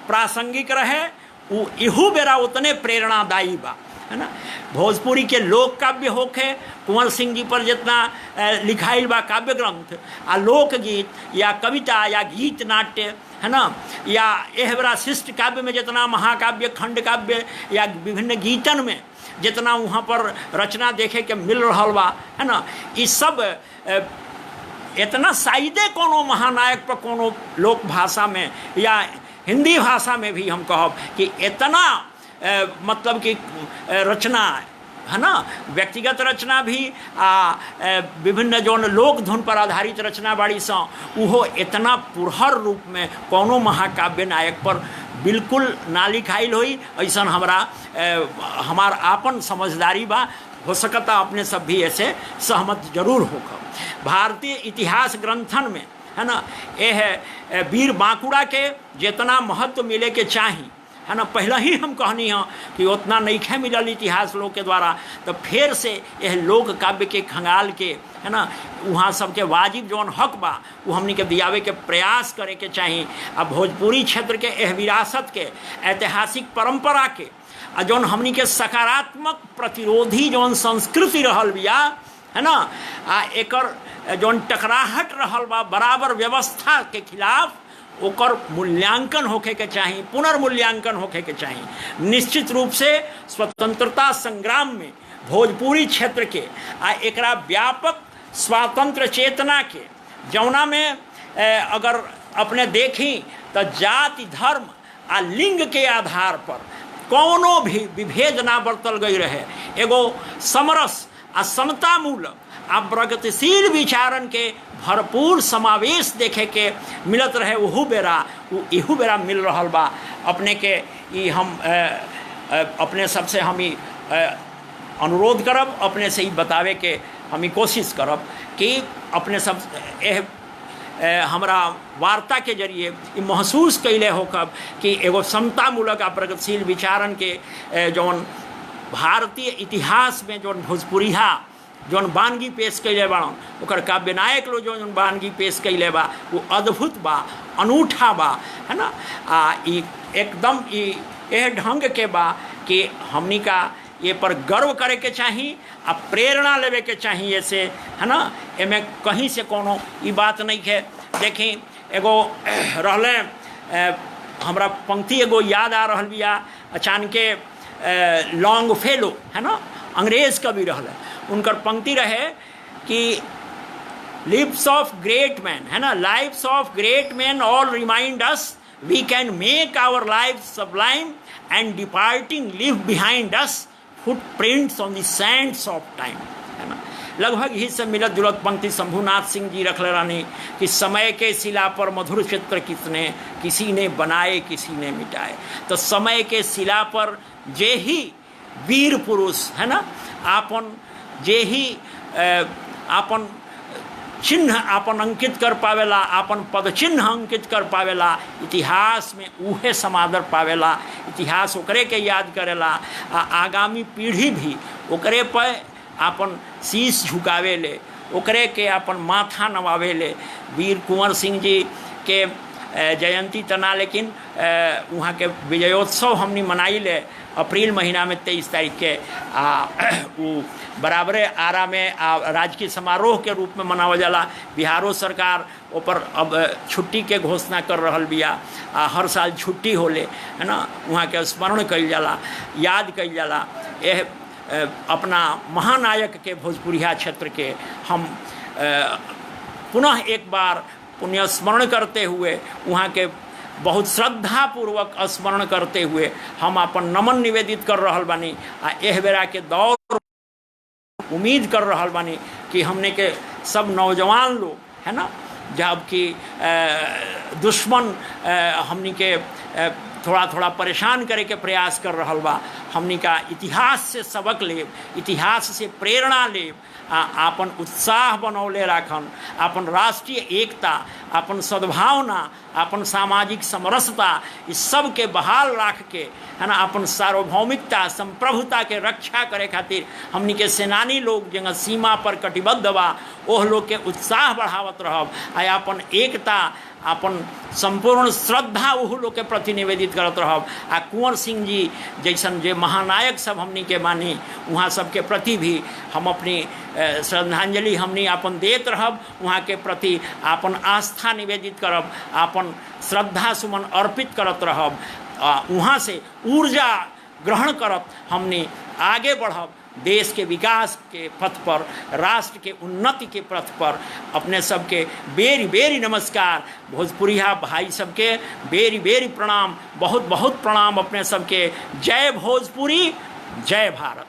प्रासंगिक रहे वो इहू बेरा उतने प्रेरणादायी बा, है ना। भोजपुरी के लोक काव्य होखे कुंवर सिंह जी पर जितना लिखाइल बा काव्य ग्रंथ आ लोकगीत या कविता या गीत नाट्य, है ना, या एह बेरा शिष्ट काव्य में जितना महाकाव्य खंड काव्य या विभिन्न गीतन में जितना वहाँ पर रचना देखे के मिल रहा बा, है ना, ये सब इतना साइदे कोनो महानायक पर कोनो लोक भाषा में या हिंदी भाषा में भी हम कहब कि इतना मतलब कि रचना, है ना, व्यक्तिगत रचना भी विभिन्न जौन लोक धुन पर आधारित रचना बाड़ी सा उहो इतना पुरहर रूप में कोनो महाकाव्य नायक पर बिल्कुल ना लिखाइल होई। ऐसा हमार आपन समझदारी बा, हो सकता अपने सब भी ऐसे सहमत जरूर होकर। भारतीय इतिहास ग्रंथन में, है ना, यह वीर बांकुड़ा के जितना महत्व मिले के चाहिए, है ना, पहले ही हम कहनी है कि उतना नहीं खे मिलल इतिहास लोग के द्वारा, तो फिर से यह लोक काव्य के खंगाल के, है ना, वहाँ सबके वाजिब जौन हक बा वो हमनी के दियावे के प्रयास करे के चाहिए। अब भोजपुरी क्षेत्र के यह विरासत के ऐतिहासिक परंपरा के जौन हमनी के सकारात्मक प्रतिरोधी जौन संस्कृति रहल बिया, है ना, एकर जौन टकराहट रहल बा बराबर व्यवस्था के खिलाफ ओकर मूल्यांकन होके के चाहिए, पुनर्मूल्यांकन होके के चाहिए। निश्चित रूप से स्वतंत्रता संग्राम में भोजपुरी क्षेत्र के एकरा व्यापक स्वातंत्र चेतना के जौना में अगर अपने देखी तो जाति धर्म आ लिंग के आधार पर कोनो भी विभेद ना बरतल गई रहे, एगो समरस आ समतामूलक आ प्रगतिशील विचारन के भरपूर समावेश देखे के मिलत रहे। वहू बेरा इहू बेरा मिल रहा बा। अपने के ई हम अपने सबसे हम ही अनुरोध करब, अपने से ही बतावे के हम कोशिश करब कि अपने सब हमरा वार्ता के जरिए महसूस कैले होकब कि एगो समतामूलक आ प्रगतिशील विचारन के जौन भारतीय इतिहास में जौन भोजपुरिया जौन बानगी पेश कैले बाड़न, ओकर काव्य नायक लोग जौन बानगी पेश कैले बा वो अद्भुत बा, अनूठा बा, है ना। ई एकदम यह ढंग के बा कि हमनी का ये पर गर्व करे के चाहिए, आ प्रेरणा लेवे के चाहिए से, है ना। एमे कहीं से कोनो ई बात नहीं है। देखी एगो रहले हमरा पंक्ति एगो याद आ रहल बिया अचानके लॉन्गफेलो है ना, अंग्रेज कवि रहल। उनकर पंक्ति रहे कि लिप्स ऑफ ग्रेट मैन है ना, lives of great man all remind us we can make our life sublime and departing leave behind us footprints on the sands of time है ना। लगभग ही से मिलत जुलत पंक्ति शंभुनाथ सिंह जी रखले रहनी कि समय के शिला पर मधुर चित्र किसने, किसी ने बनाए किसी ने मिटाए। तो समय के शिला पर जे ही वीर पुरुष है ना आपन जे ही आपन चिन्ह आपन अंकित कर पावेला, आपन पद चिन्ह अंकित कर पावेला, इतिहास में उहे समादर पावेला, इतिहास ओकरे के याद करेला। आगामी पीढ़ी भी ओकरे पर आपन शीश झुकावे ले, ओकरे के आपन माथा नवावे ले। वीर कुंवर सिंह जी के जयंती तना, लेकिन वहाँ के विजयोत्सव हमने मनाई ले अप्रैल महीना में 23 तारीख के वो बराबरे आरा में राजकीय समारोह के रूप में मनावल जाला। बिहारो सरकार ऊपर अब छुट्टी के घोषणा कर रहल बिया, हर साल छुट्टी होले है ना, वहाँ के स्मरण कइल जाला, याद कइल जाला। यह अपना महानायक के भोजपुरिया क्षेत्र के हम पुनः एक बार पुण्य स्मरण करते हुए, वहाँ के बहुत श्रद्धापूर्वक स्मरण करते हुए हम अपन नमन निवेदित कर रहल बानी। एह बेरा के दौर उम्मीद कर रहल बानी कि हमने के सब नौजवान लोग है ना, जबकि दुश्मन हमनी के थोड़ा थोड़ा परेशान करे के प्रयास कर रहल बा, हमनी का इतिहास से सबक लेब, इतिहास से प्रेरणा लेब, आपन उत्साह बनौले राखन, आपन राष्ट्रीय एकता, आपन सद्भावना, आपन सामाजिक समरसता, इस सब के बहाल राख के है ना, अपन सार्वभौमिकता संप्रभुता के रक्षा करे खातिर हमनी के सेनानी लोग जगह सीमा पर कटिबद्ध बा, ओह लोग के उत्साह बढ़ावत रहब, अपन एकता अपन संपूर्ण श्रद्धा ओह लोग के प्रति निवेदित करत रहब। कुंवर सिंह जी जैसन जे महानायक सब हमनी के मानी, वहाँ सबके प्रति भी हम अपनी श्रद्धांजलि हमनी अपन देत रहब, वहाँ के प्रति अपन आस्था निवेदित करब, अपन श्रद्धा सुमन अर्पित करत रहब, वहाँ से ऊर्जा ग्रहण करत हमनी आगे बढ़ब, देश के विकास के पथ पर, राष्ट्र के उन्नति के पथ पर। अपने सबके बेरी बेरी नमस्कार, भोजपुरिया भाई सबके बेरी बेरी प्रणाम, बहुत बहुत प्रणाम अपने सबके। जय भोजपुरी, जय भारत।